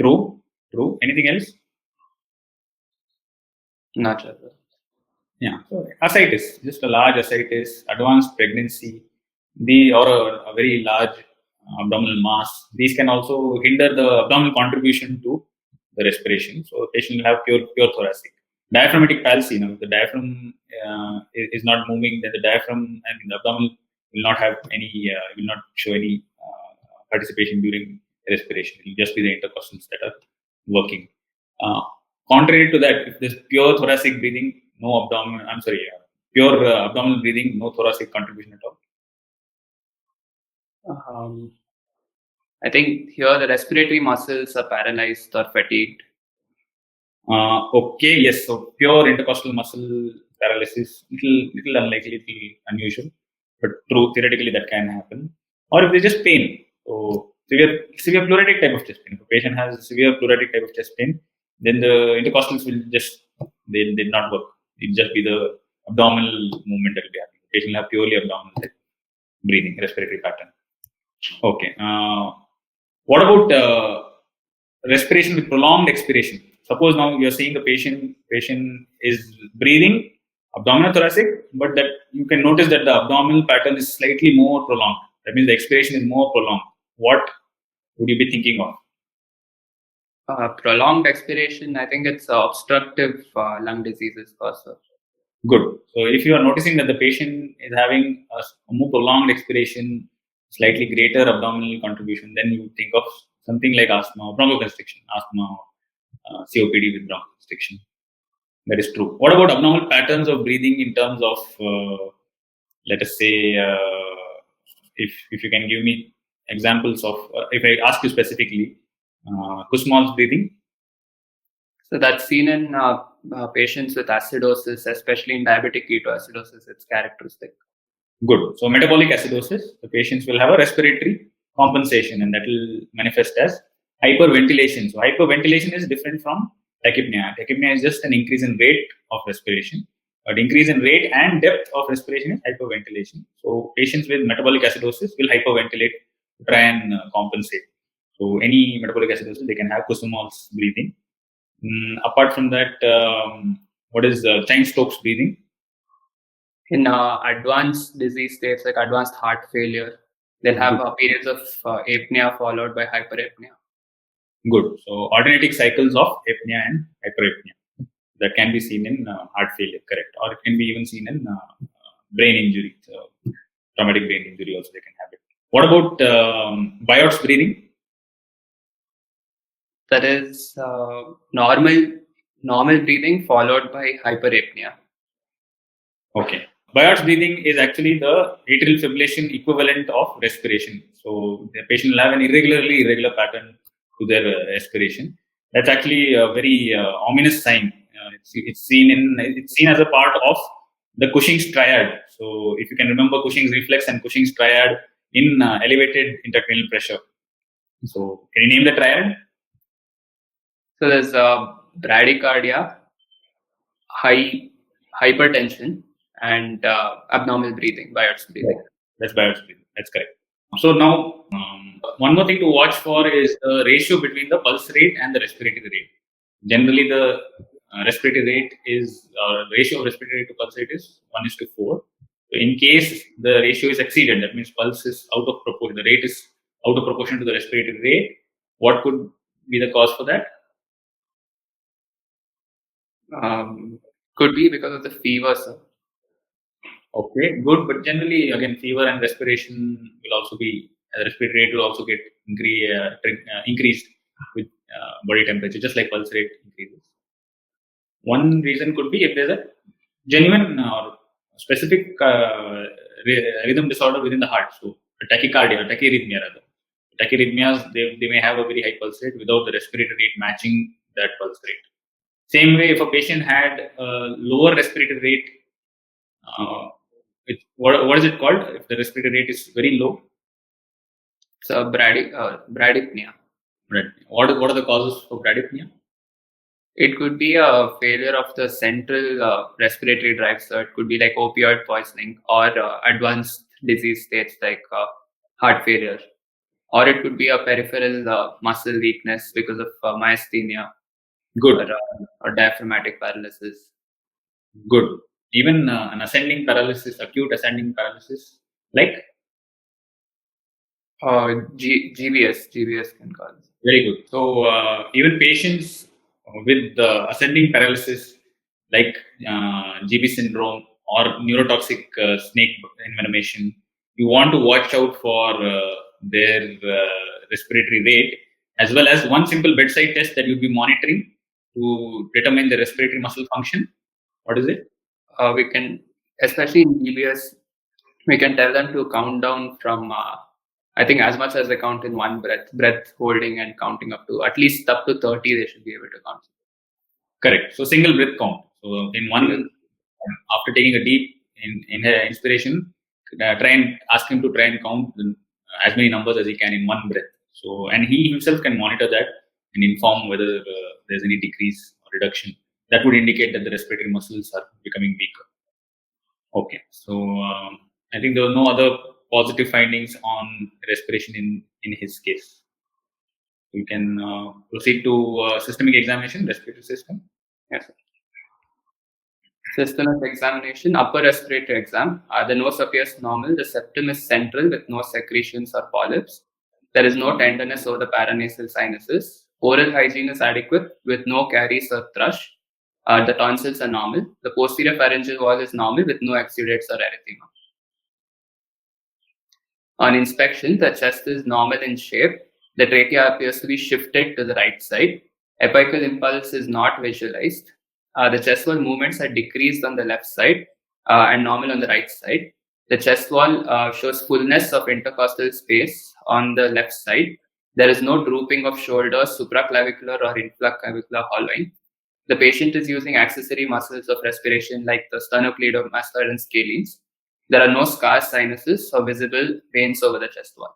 True. Anything else? Not sure. Yeah. So ascites, just a large ascites, advanced pregnancy, or a very large abdominal mass. These can also hinder the abdominal contribution to the respiration. So the patient will have pure thoracic. Diaphragmatic palsy. The diaphragm is not moving. Then the diaphragm and the abdominal will not have any. Will not show any participation during respiration. It will just be the intercostals that are working. Contrary to that, if there's pure thoracic breathing, no abdominal. I'm sorry, pure abdominal breathing, no thoracic contribution at all. I think here the respiratory muscles are paralyzed or fatigued. Okay, yes. So pure intercostal muscle paralysis, little unlikely, little unusual, but true. Theoretically, that can happen. Or if there's just pain, so severe pleuritic type of chest pain. If a patient has severe pleuritic type of chest pain, then the intercostals will just they'll not work. It'll just be the abdominal movement that will be happening. The patient will have purely abdominal breathing, respiratory pattern. Okay. What about respiration with prolonged expiration? Suppose now you're seeing the patient is breathing abdominal thoracic, but that you can notice that the abdominal pattern is slightly more prolonged. That means the expiration is more prolonged. What would you be thinking of? Prolonged expiration, I think it's obstructive lung diseases also. Good. So if you are noticing that the patient is having a more prolonged expiration, slightly greater abdominal contribution, then you think of something like asthma, bronchoconstriction, asthma, COPD with bronchoconstriction. That is true. What about abnormal patterns of breathing in terms of, let us say, if you can give me examples of, if I ask you specifically, Kussmaul's breathing? So that's seen in patients with acidosis, especially in diabetic ketoacidosis. It's characteristic. Good. So metabolic acidosis, the patients will have a respiratory compensation, and that will manifest as hyperventilation. So hyperventilation is different from tachypnea. Tachypnea is just an increase in rate of respiration, but increase in rate and depth of respiration is hyperventilation. So patients with metabolic acidosis will hyperventilate to try and compensate. So any metabolic acidosis, they can have Kussmaul's breathing. Apart from that, what is Cheyne-Stokes breathing? In advanced disease states like advanced heart failure, they'll have periods of apnea followed by hyperapnea. Good. So alternating cycles of apnea and hyperapnea that can be seen in heart failure, correct? Or it can be even seen in brain injury, traumatic brain injury also they can have it. What about Biot's breathing? That is normal breathing followed by hyperapnea. Okay. Biot's breathing is actually the atrial fibrillation equivalent of respiration. So the patient will have an irregular pattern to their respiration. That's actually a very ominous sign. It's seen as a part of the Cushing's triad. So if you can remember Cushing's reflex and Cushing's triad in elevated intracranial pressure. So can you name the triad? So there's bradycardia, hypertension, and abnormal breathing, Biot's breathing. That's Biot's breathing. That's correct. So now, one more thing to watch for is the ratio between the pulse rate and the respiratory rate. Generally, the respiratory rate is ratio of respiratory rate to pulse rate is 1:4. So in case the ratio is exceeded, that means pulse is out of proportion, the rate is out of proportion to the respiratory rate. What could be the cause for that? Could be because of the fever, sir. Okay, good. But generally, again, fever and respiration will also be, the respiratory rate will also get increased with body temperature, just like pulse rate increases. One reason could be if there's a genuine or specific rhythm disorder within the heart. So tachycardia, tachyarrhythmia rather. Tachyarrhythmias, they may have a very high pulse rate without the respiratory rate matching that pulse rate. Same way, if a patient had a lower respiratory rate, what is it called? If the respiratory rate is very low? So bradypnea. Right. What are the causes for bradypnea? It could be a failure of the central respiratory drive. So it could be like opioid poisoning or advanced disease states like heart failure. Or it could be a peripheral muscle weakness because of myasthenia. Good. Or diaphragmatic paralysis. Good. Even an ascending paralysis, acute ascending paralysis, like? GBS can cause. Very good. So even patients with ascending paralysis like GB syndrome or neurotoxic snake envenomation, you want to watch out for their respiratory rate, as well as one simple bedside test that you'll be monitoring to determine the respiratory muscle function. What is it? We can, especially in GBS, we can tell them to count down from I think as much as they count in one breath holding and counting up to at least up to 30, they should be able to count. Correct. So single breath count. So in one, after taking a deep inspiration, try and ask him to try and count as many numbers as he can in one breath. So, and he himself can monitor that and inform whether there's any decrease or reduction. That would indicate that the respiratory muscles are becoming weaker. Okay. So I think there were no other positive findings on respiration in his case. We can proceed to systemic examination, respiratory system. Yes. Systemic examination, upper respiratory exam. The nose appears normal. The septum is central with no secretions or polyps. There is no tenderness over the paranasal sinuses. Oral hygiene is adequate with no caries or thrush. The tonsils are normal. The posterior pharyngeal wall is normal with no exudates or erythema. On inspection, the chest is normal in shape. The trachea appears to be shifted to the right side. Apical impulse is not visualized. The chest wall movements are decreased on the left side and normal on the right side. The chest wall shows fullness of intercostal space on the left side. There is no drooping of shoulders, supraclavicular or infraclavicular hollowing. The patient is using accessory muscles of respiration like the sternocleidomastoid and scalenes. There are no scars, sinuses, or visible veins over the chest wall.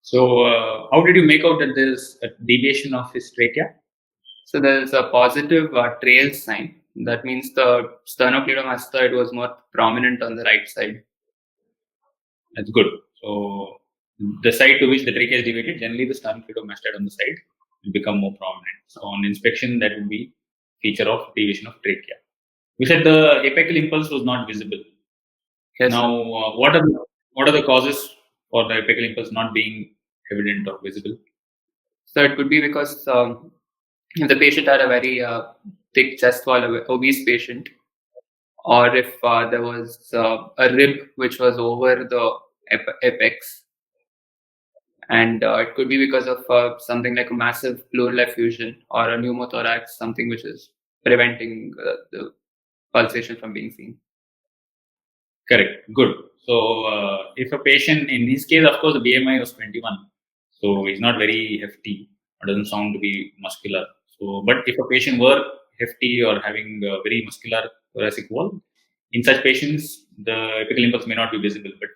So, how did you make out that there is a deviation of his trachea? So there is a positive trail sign. That means the sternocleidomastoid was more prominent on the right side. That's good. So, the side to which the trachea is deviated, generally the sternocleidomastoid on the side will become more prominent. So, on inspection, that would be feature of deviation of trachea. We said the apical impulse was not visible. Yes, Now, what are the causes for the apical impulse not being evident or visible? so it could be because if the patient had a very thick chest wall, obese patient, or if there was a rib which was over the apex, and it could be because of something like a massive pleural effusion or a pneumothorax, something which is preventing the pulsation from being seen. Correct. Good. So, if a patient, in his case, of course, the BMI was 21, so he's not very hefty or doesn't sound to be muscular. So, but if a patient were hefty or having a very muscular thoracic wall, in such patients, the apical impulse may not be visible. But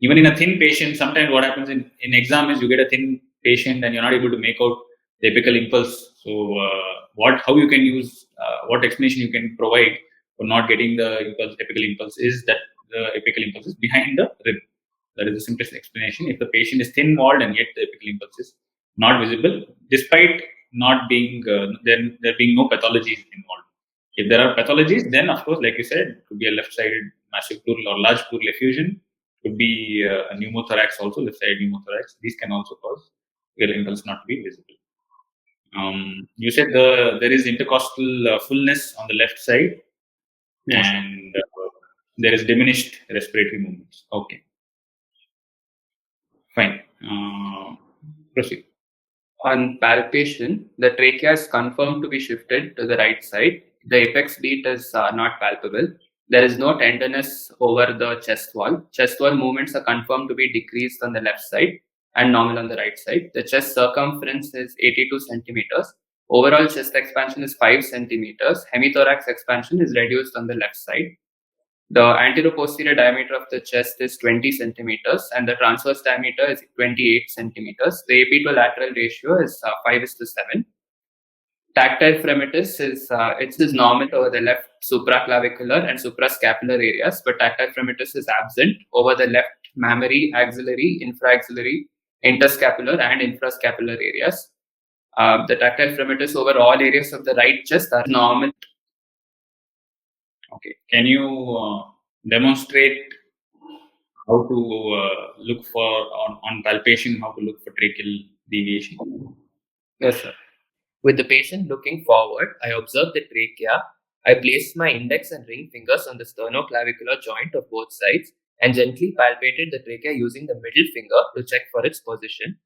even in a thin patient, sometimes what happens in exam is you get a thin patient and you're not able to make out the apical impulse. So, how you can use, what explanation you can provide for not getting the apical impulse is that the apical impulse is behind the rib. That is the simplest explanation. If the patient is thin walled and yet the apical impulse is not visible, despite not being there being no pathologies involved. If there are pathologies, then of course, like you said, it could be a left-sided massive pleural or large pleural effusion. Could be a pneumothorax also, left-sided pneumothorax. These can also cause apical impulse not to be visible. You said there is intercostal fullness on the left side, Yes. and there is diminished respiratory movements. Okay, fine. Proceed. On palpation, the trachea is confirmed to be shifted to the right side. The apex beat is not palpable. There is no tenderness over the chest wall. Chest wall movements are confirmed to be decreased on the left side and normal on the right side. The chest circumference is 82 centimeters. Overall chest expansion is 5 centimeters. Hemithorax expansion is reduced on the left side. The anteroposterior diameter of the chest is 20 centimeters and the transverse diameter is 28 centimeters. The AP to lateral ratio is 5:7. Tactile fremitus is normal over the left supraclavicular and suprascapular areas, but tactile fremitus is absent over the left mammary, axillary, infraaxillary, interscapular, and infrascapular areas. The tactile fremitus over all areas of the right chest are normal. Okay. Can you demonstrate how to look for on palpation, how to look for tracheal deviation? Yes, sir. With the patient looking forward, I observed the trachea. I placed my index and ring fingers on the sternoclavicular joint of both sides and gently palpated the trachea using the middle finger to check for its position.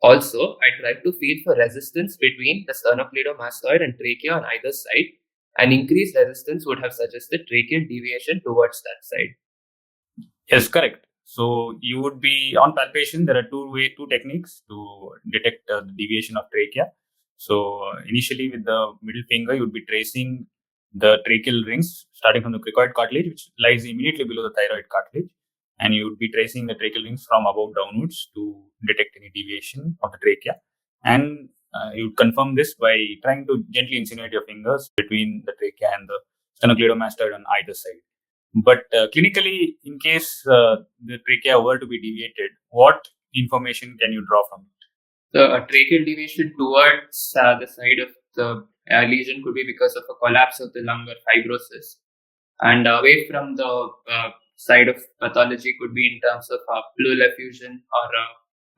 Also, I tried to feel for resistance between the sternocleidomastoid and trachea on either side. An increased resistance would have suggested tracheal deviation towards that side. Yes, correct. So you would be on palpation. There are two techniques to detect the deviation of trachea. So initially, with the middle finger, you would be tracing the tracheal rings starting from the cricoid cartilage, which lies immediately below the thyroid cartilage, and you would be tracing the tracheal rings from above downwards to detect any deviation of the trachea. And you would confirm this by trying to gently insinuate your fingers between the trachea and the sternocleidomastoid on either side. But clinically, in case the trachea were to be deviated, what information can you draw from it? The tracheal deviation towards the side of the lesion could be because of a collapse of the lung or fibrosis, and away from the side of pathology could be in terms of pleural effusion or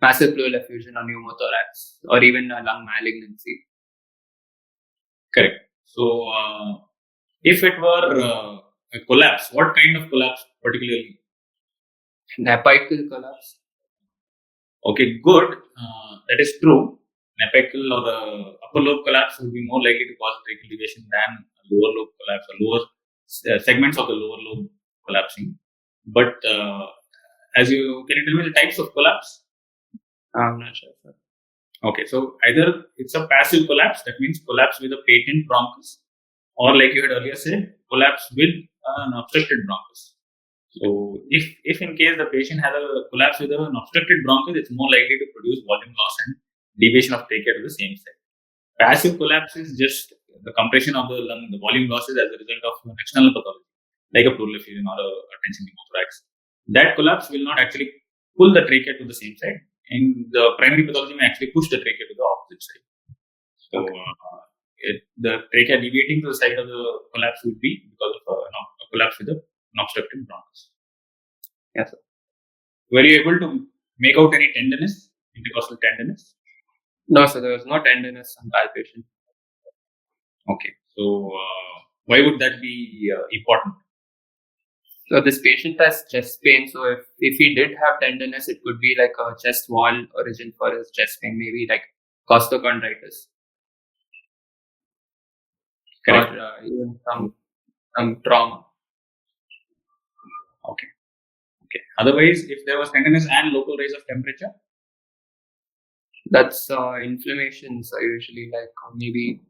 massive pleural effusion or pneumothorax or even lung malignancy. Correct. So, if it were a collapse, what kind of collapse particularly? An apical collapse. Okay, good. That is true. an apical or a upper lobe collapse will be more likely to cause tracheal deviation than a lower lobe collapse or lower segments of the lower lobe collapsing. But can you tell me the types of collapse? I'm not sure, sir. Okay, so either it's a passive collapse, that means collapse with a patent bronchus, or like you had earlier said, collapse with an obstructed bronchus. So if in case the patient has a collapse with an obstructed bronchus, it's more likely to produce volume loss and deviation of trachea to the same side. Passive collapse is just the compression of the lung, the volume losses as a result of an external pathology, like a pleural effusion or a tension pneumothorax. That collapse will not actually pull the trachea to the same side, and the primary pathology may actually push the trachea to the opposite side. So the trachea deviating to the side of the collapse would be because of a collapse with an obstructed bronchus. Yes, sir. Were you able to make out any tenderness, intercostal tenderness? No, sir, there was no tenderness on palpation. Okay, so why would that be important? So this patient has chest pain. So if he did have tenderness, it could be like a chest wall origin for his chest pain, maybe like costochondritis. Correct. Or even some trauma. Okay. Otherwise, if there was tenderness and local rise of temperature, that's inflammations are usually like maybe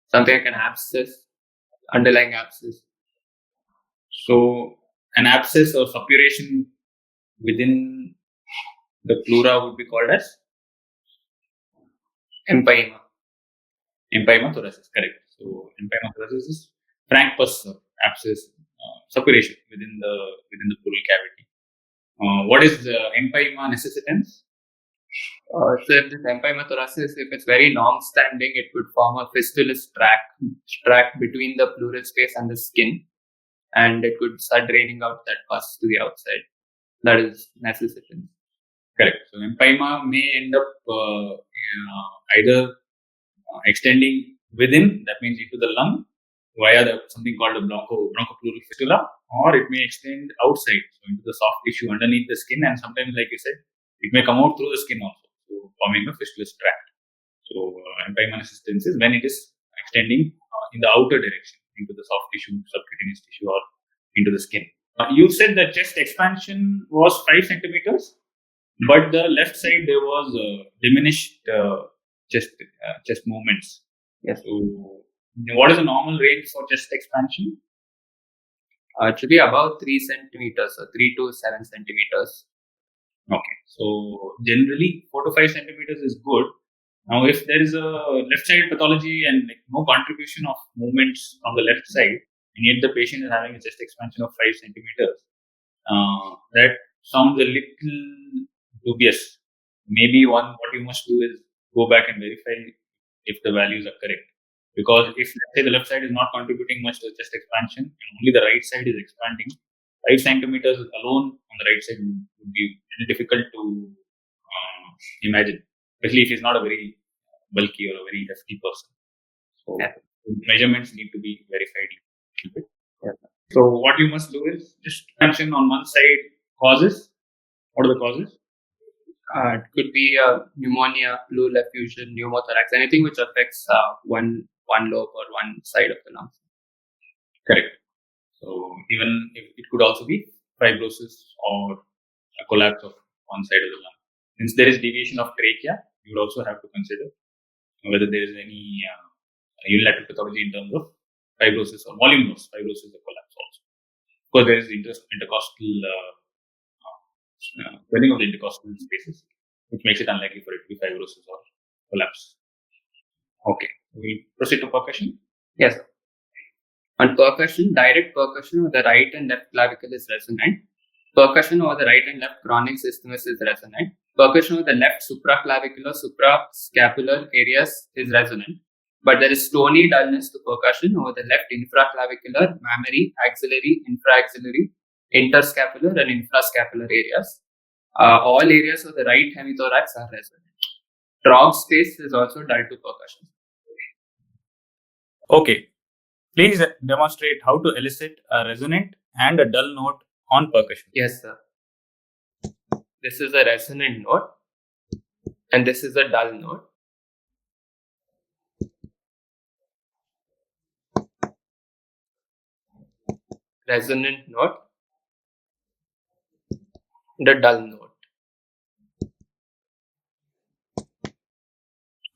something like an abscess, underlying abscess. So an abscess or suppuration within the pleura would be called as Empyema. Empyema thoracis, correct. So empyema thoracis is frank pus abscess suppuration within the pleural cavity. What is empyema necessitans? So if this empyema thoracis, if it's very long-standing, it would form a fistulous tract between the pleural space and the skin, and it could start draining out that pus to the outside. That is necessitans. Correct. So empyema may end up either extending within, that means into the lung, via something called a bronchopleural fistula, or it may extend outside, so into the soft tissue underneath the skin, and sometimes, like you said, it may come out through the skin also, so forming a fistulous tract. So empyema necessitans is when it is extending in the outer direction into the soft tissue, subcutaneous tissue, or into the skin. You said the chest expansion was 5 centimeters, but the left side there was diminished chest movements. Yes. So what is the normal range for chest expansion? It should be about 3 centimeters, or 3 to 7 centimeters. Okay. So generally 4 to 5 centimeters is good. Now, if there is a left side pathology and no contribution of movements from the left side, and yet the patient is having a chest expansion of 5 centimeters, that sounds a little dubious. Maybe what you must do is go back and verify if the values are correct. Because if, let's say, the left side is not contributing much to the chest expansion and only the right side is expanding, 5 centimeters alone on the right side would be difficult to imagine, especially if he's not a very bulky or a very hefty person. So measurements need to be verified a little bit. Yeah. So what you must do is just expansion on one side causes. What are the causes? It could be pneumonia, pleural effusion, pneumothorax, anything which affects one lobe or one side of the lung. Correct. So even if it could also be fibrosis or a collapse of one side of the lung. Since there is deviation of trachea, you would also have to consider whether there is any unilateral pathology in terms of fibrosis or volume loss, fibrosis or collapse also. Because there is intercostal swelling of the intercostal spaces, which makes it unlikely for it to be fibrosis or collapse. Okay, we proceed to percussion. Yes. On percussion, direct percussion over the right and left clavicle is resonant. Percussion over the right and left chronic systemus is resonant. Percussion over the left supraclavicular, suprascapular areas is resonant. But there is stony dullness to percussion over the left infraclavicular, mammary, axillary, infraaxillary, interscapular, and infrascapular areas. All areas of the right hemithorax are resonant. Trog space is also dull to percussion. Okay. Please demonstrate how to elicit a resonant and a dull note on percussion. Yes, sir. This is a resonant note. And this is a dull note. Resonant note. The dull note.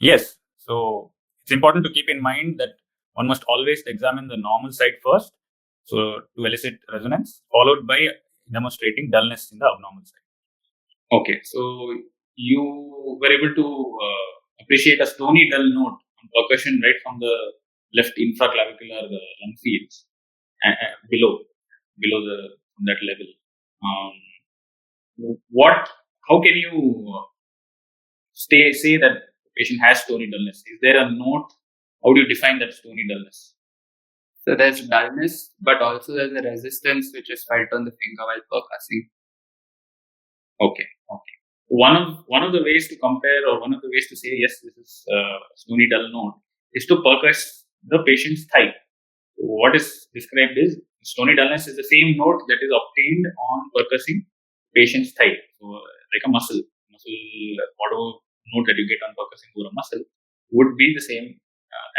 Yes. So it's important to keep in mind that one must always examine the normal side first, so to elicit resonance, followed by demonstrating dullness in the abnormal side. Okay, so you were able to appreciate a stony dull note on percussion right from the left infraclavicular lung fields below the from that level. How can you say that the patient has stony dullness? Is there a note? How do you define that stony dullness? So there's dullness, but also there's a resistance which is felt on the finger while percussing. Okay. One of the ways to compare, or one of the ways to say yes, this is stony dull note, is to percuss the patient's thigh. What is described is stony dullness is the same note that is obtained on percussing patient's thigh. So, like a muscle, whatever note that you get on percussing over a muscle would be the same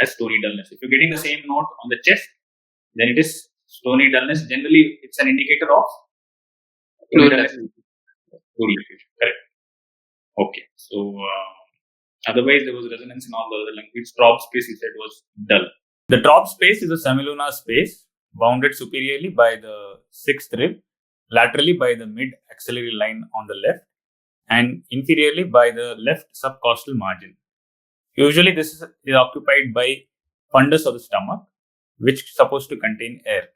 as stony dullness. If you're getting the same note on the chest, then it is stony dullness. Generally, it's an indicator of Pleural effusion. Correct. Okay. So, otherwise, there was resonance in all the other language. Throb space, he said, was dull. The throb space is a semilunar space bounded superiorly by the sixth rib, laterally by the mid-axillary line on the left, and inferiorly by the left subcostal margin. Usually, this is occupied by fundus of the stomach, which is supposed to contain air.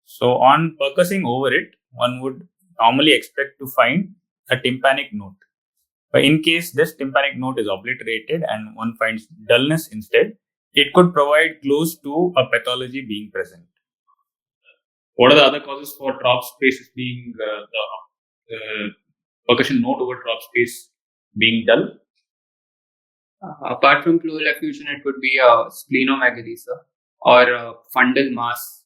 So, on percussing over it, one would normally expect to find a tympanic note. But in case this tympanic note is obliterated and one finds dullness instead, it could provide clues to a pathology being present. What are the other causes for throb space being the percussion note over throb space being dull? Apart from pleural effusion, it could be a splenomegaly, sir, or a fundal mass.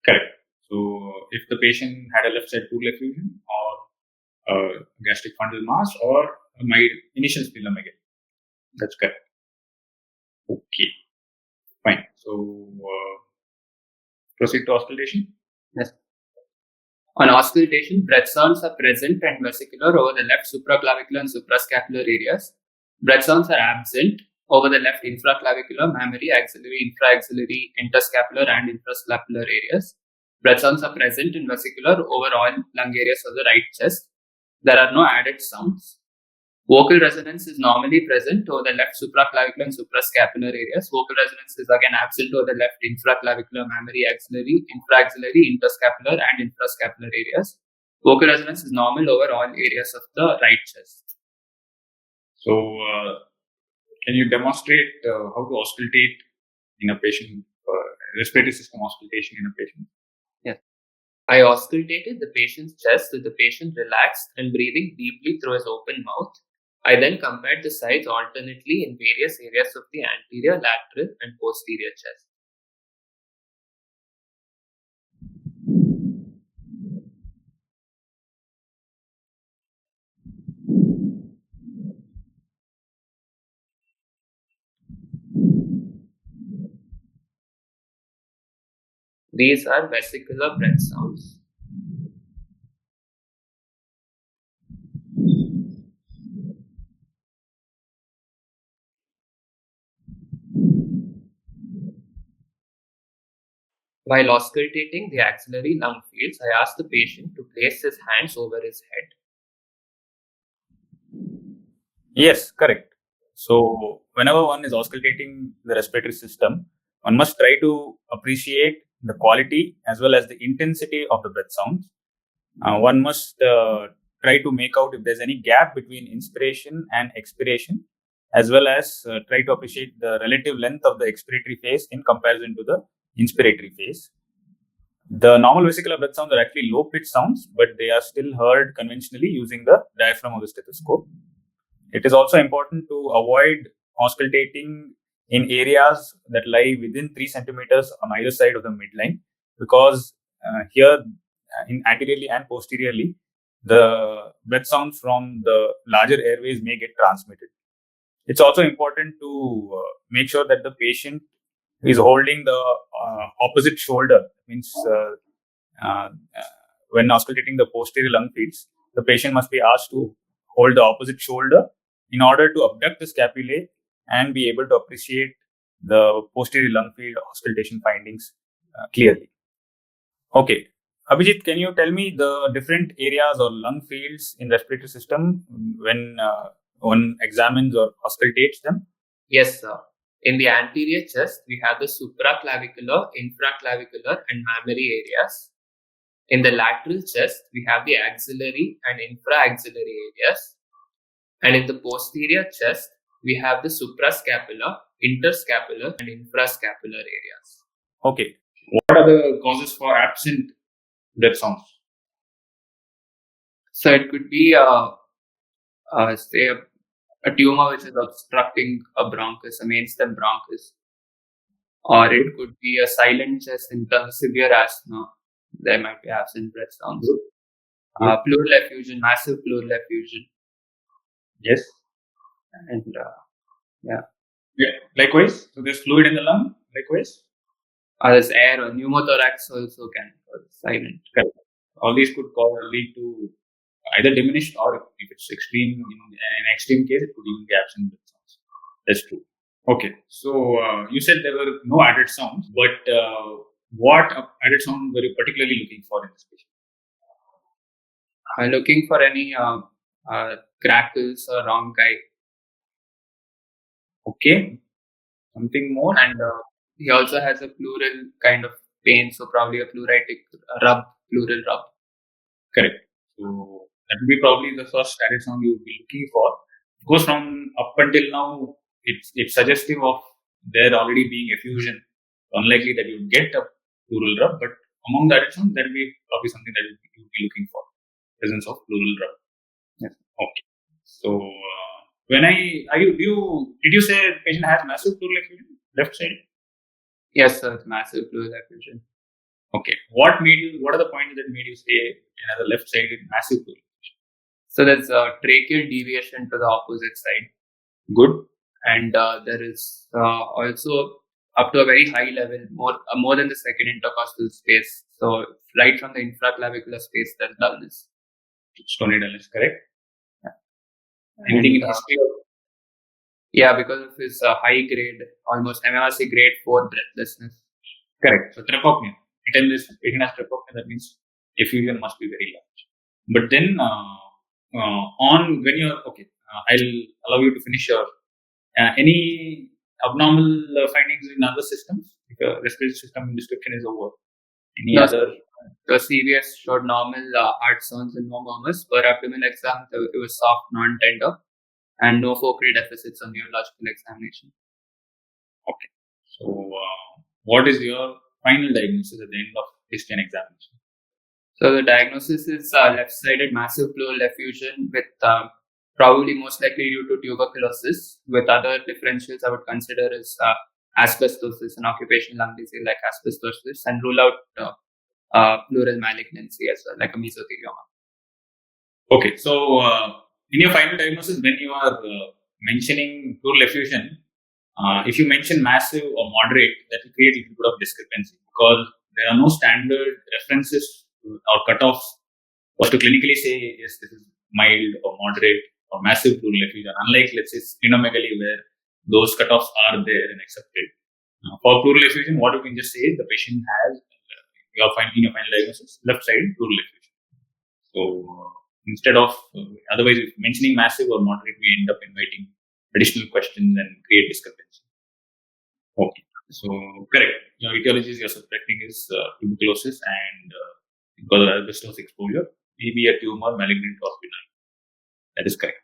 Correct. So, if the patient had a left side pleural effusion or gastric fundal mass or initial splenomegaly, that's correct. Okay, fine. So, proceed to auscultation. Yes. On auscultation, breath sounds are present and vesicular over the left supraclavicular and suprascapular areas. Breath sounds are absent over the left infraclavicular, mammary, axillary, infraaxillary, interscapular, and infrascapular areas. Breath sounds are present in vesicular over all lung areas of the right chest. There are no added sounds. Vocal resonance is normally present over the left supraclavicular and suprascapular areas. Vocal resonance is again absent over the left infraclavicular, mammary, axillary, infraaxillary, interscapular, and infrascapular areas. Vocal resonance is normal over all areas of the right chest. So, can you demonstrate how to auscultate in a patient, respiratory system auscultation in a patient? Yes. I auscultated the patient's chest with the patient relaxed and breathing deeply through his open mouth. I then compared the sides alternately in various areas of the anterior, lateral, and posterior chest. These are vesicular breath sounds. While auscultating the axillary lung fields, I asked the patient to place his hands over his head. Yes, correct. So, whenever one is auscultating the respiratory system, one must try to appreciate the quality as well as the intensity of the breath sounds. One must try to make out if there's any gap between inspiration and expiration, as well as try to appreciate the relative length of the expiratory phase in comparison to the inspiratory phase. The normal vesicular breath sounds are actually low pitch sounds, but they are still heard conventionally using the diaphragm of the stethoscope. It is also important to avoid auscultating in areas that lie within 3 centimeters on either side of the midline, because here, in anteriorly and posteriorly, the breath sounds from the larger airways may get transmitted. It's also important to make sure that the patient is holding the opposite shoulder. Means when auscultating the posterior lung fields, the patient must be asked to hold the opposite shoulder in order to abduct the scapulae and be able to appreciate the posterior lung field auscultation findings clearly. Okay. Abhijit, can you tell me the different areas or lung fields in respiratory system when one examines or auscultates them? Yes, sir. In the anterior chest, we have the supraclavicular, infraclavicular, and mammary areas. In the lateral chest, we have the axillary and infraaxillary areas. And in the posterior chest, we have the suprascapular, interscapular, and infrascapular areas. Okay. What are the causes for absent breath sounds? So it could be, say, a tumor which is obstructing a bronchus, a mainstem bronchus. Or it could be a silent chest in terms of severe asthma. There might be absent breath sounds. Pleural effusion, massive pleural effusion. Yes. And Yeah. Likewise, so there's fluid in the lung. Likewise, there's air or pneumothorax also can cause silent. all these could lead to either diminished or if it's extreme, in an extreme case, it could even be absent breath sounds. That's true. Okay, so you said there were no added sounds, but what added sound were you particularly looking for in this patient? Looking for any crackles or rhonchi. Okay, something more? And he also has a pleural kind of pain, so probably a pleuritic rub, pleural rub. Correct. So that would be probably the first added sound you would be looking for. Of course, from up until now, it's suggestive of there already being effusion. Unlikely that you would get a pleural rub, but among the added sounds, that will be probably something that you would be looking for. Presence of pleural rub. Yes. Okay. So did you say the patient has massive pleural effusion left side? Yes, sir, it's massive pleural effusion. Okay. What are the points that made you say it has a left sided massive pleural effusion? So there's a tracheal deviation to the opposite side. Good. And there is also up to a very high level, more than the second intercostal space. So right from the infraclavicular space, there's dullness. Stony dullness, correct? Yeah. Anything in history? Yeah, because of his high grade, almost MMRC grade 4 breathlessness. Correct. So trepopnea. Anytime this patient has trepopnea, that means effusion must be very large. But then I'll allow you to finish your any abnormal findings in other systems. If the respiratory system description is over, any other? The CVS showed normal heart sounds and no murmurs. Per abdominal exam, it was soft, non-tender, and no focal deficits on neurological examination. Okay. So, what is your final diagnosis at the end of history and examination? So the diagnosis is left-sided massive pleural effusion with probably most likely due to tuberculosis. With other differentials, I would consider is asbestosis, an occupational lung disease like asbestosis, and rule out pleural malignancy as well, like a mesothelioma. Okay, so in your final diagnosis, when you are mentioning pleural effusion, if you mention massive or moderate, that will create a little bit of discrepancy because there are no standard references or cutoffs for to clinically say yes, this is mild or moderate or massive pleural effusion. Unlike let's say splenomegaly, where those cutoffs are there and accepted. For pleural effusion, what you can just say is the patient has in your final diagnosis left side pleural effusion. So instead of otherwise if mentioning massive or moderate, we end up inviting additional questions and create discrepancy. Okay, so correct. Your etiologies you're suspecting is tuberculosis and because of asbestos exposure, maybe a tumor, malignant or benign. That is correct.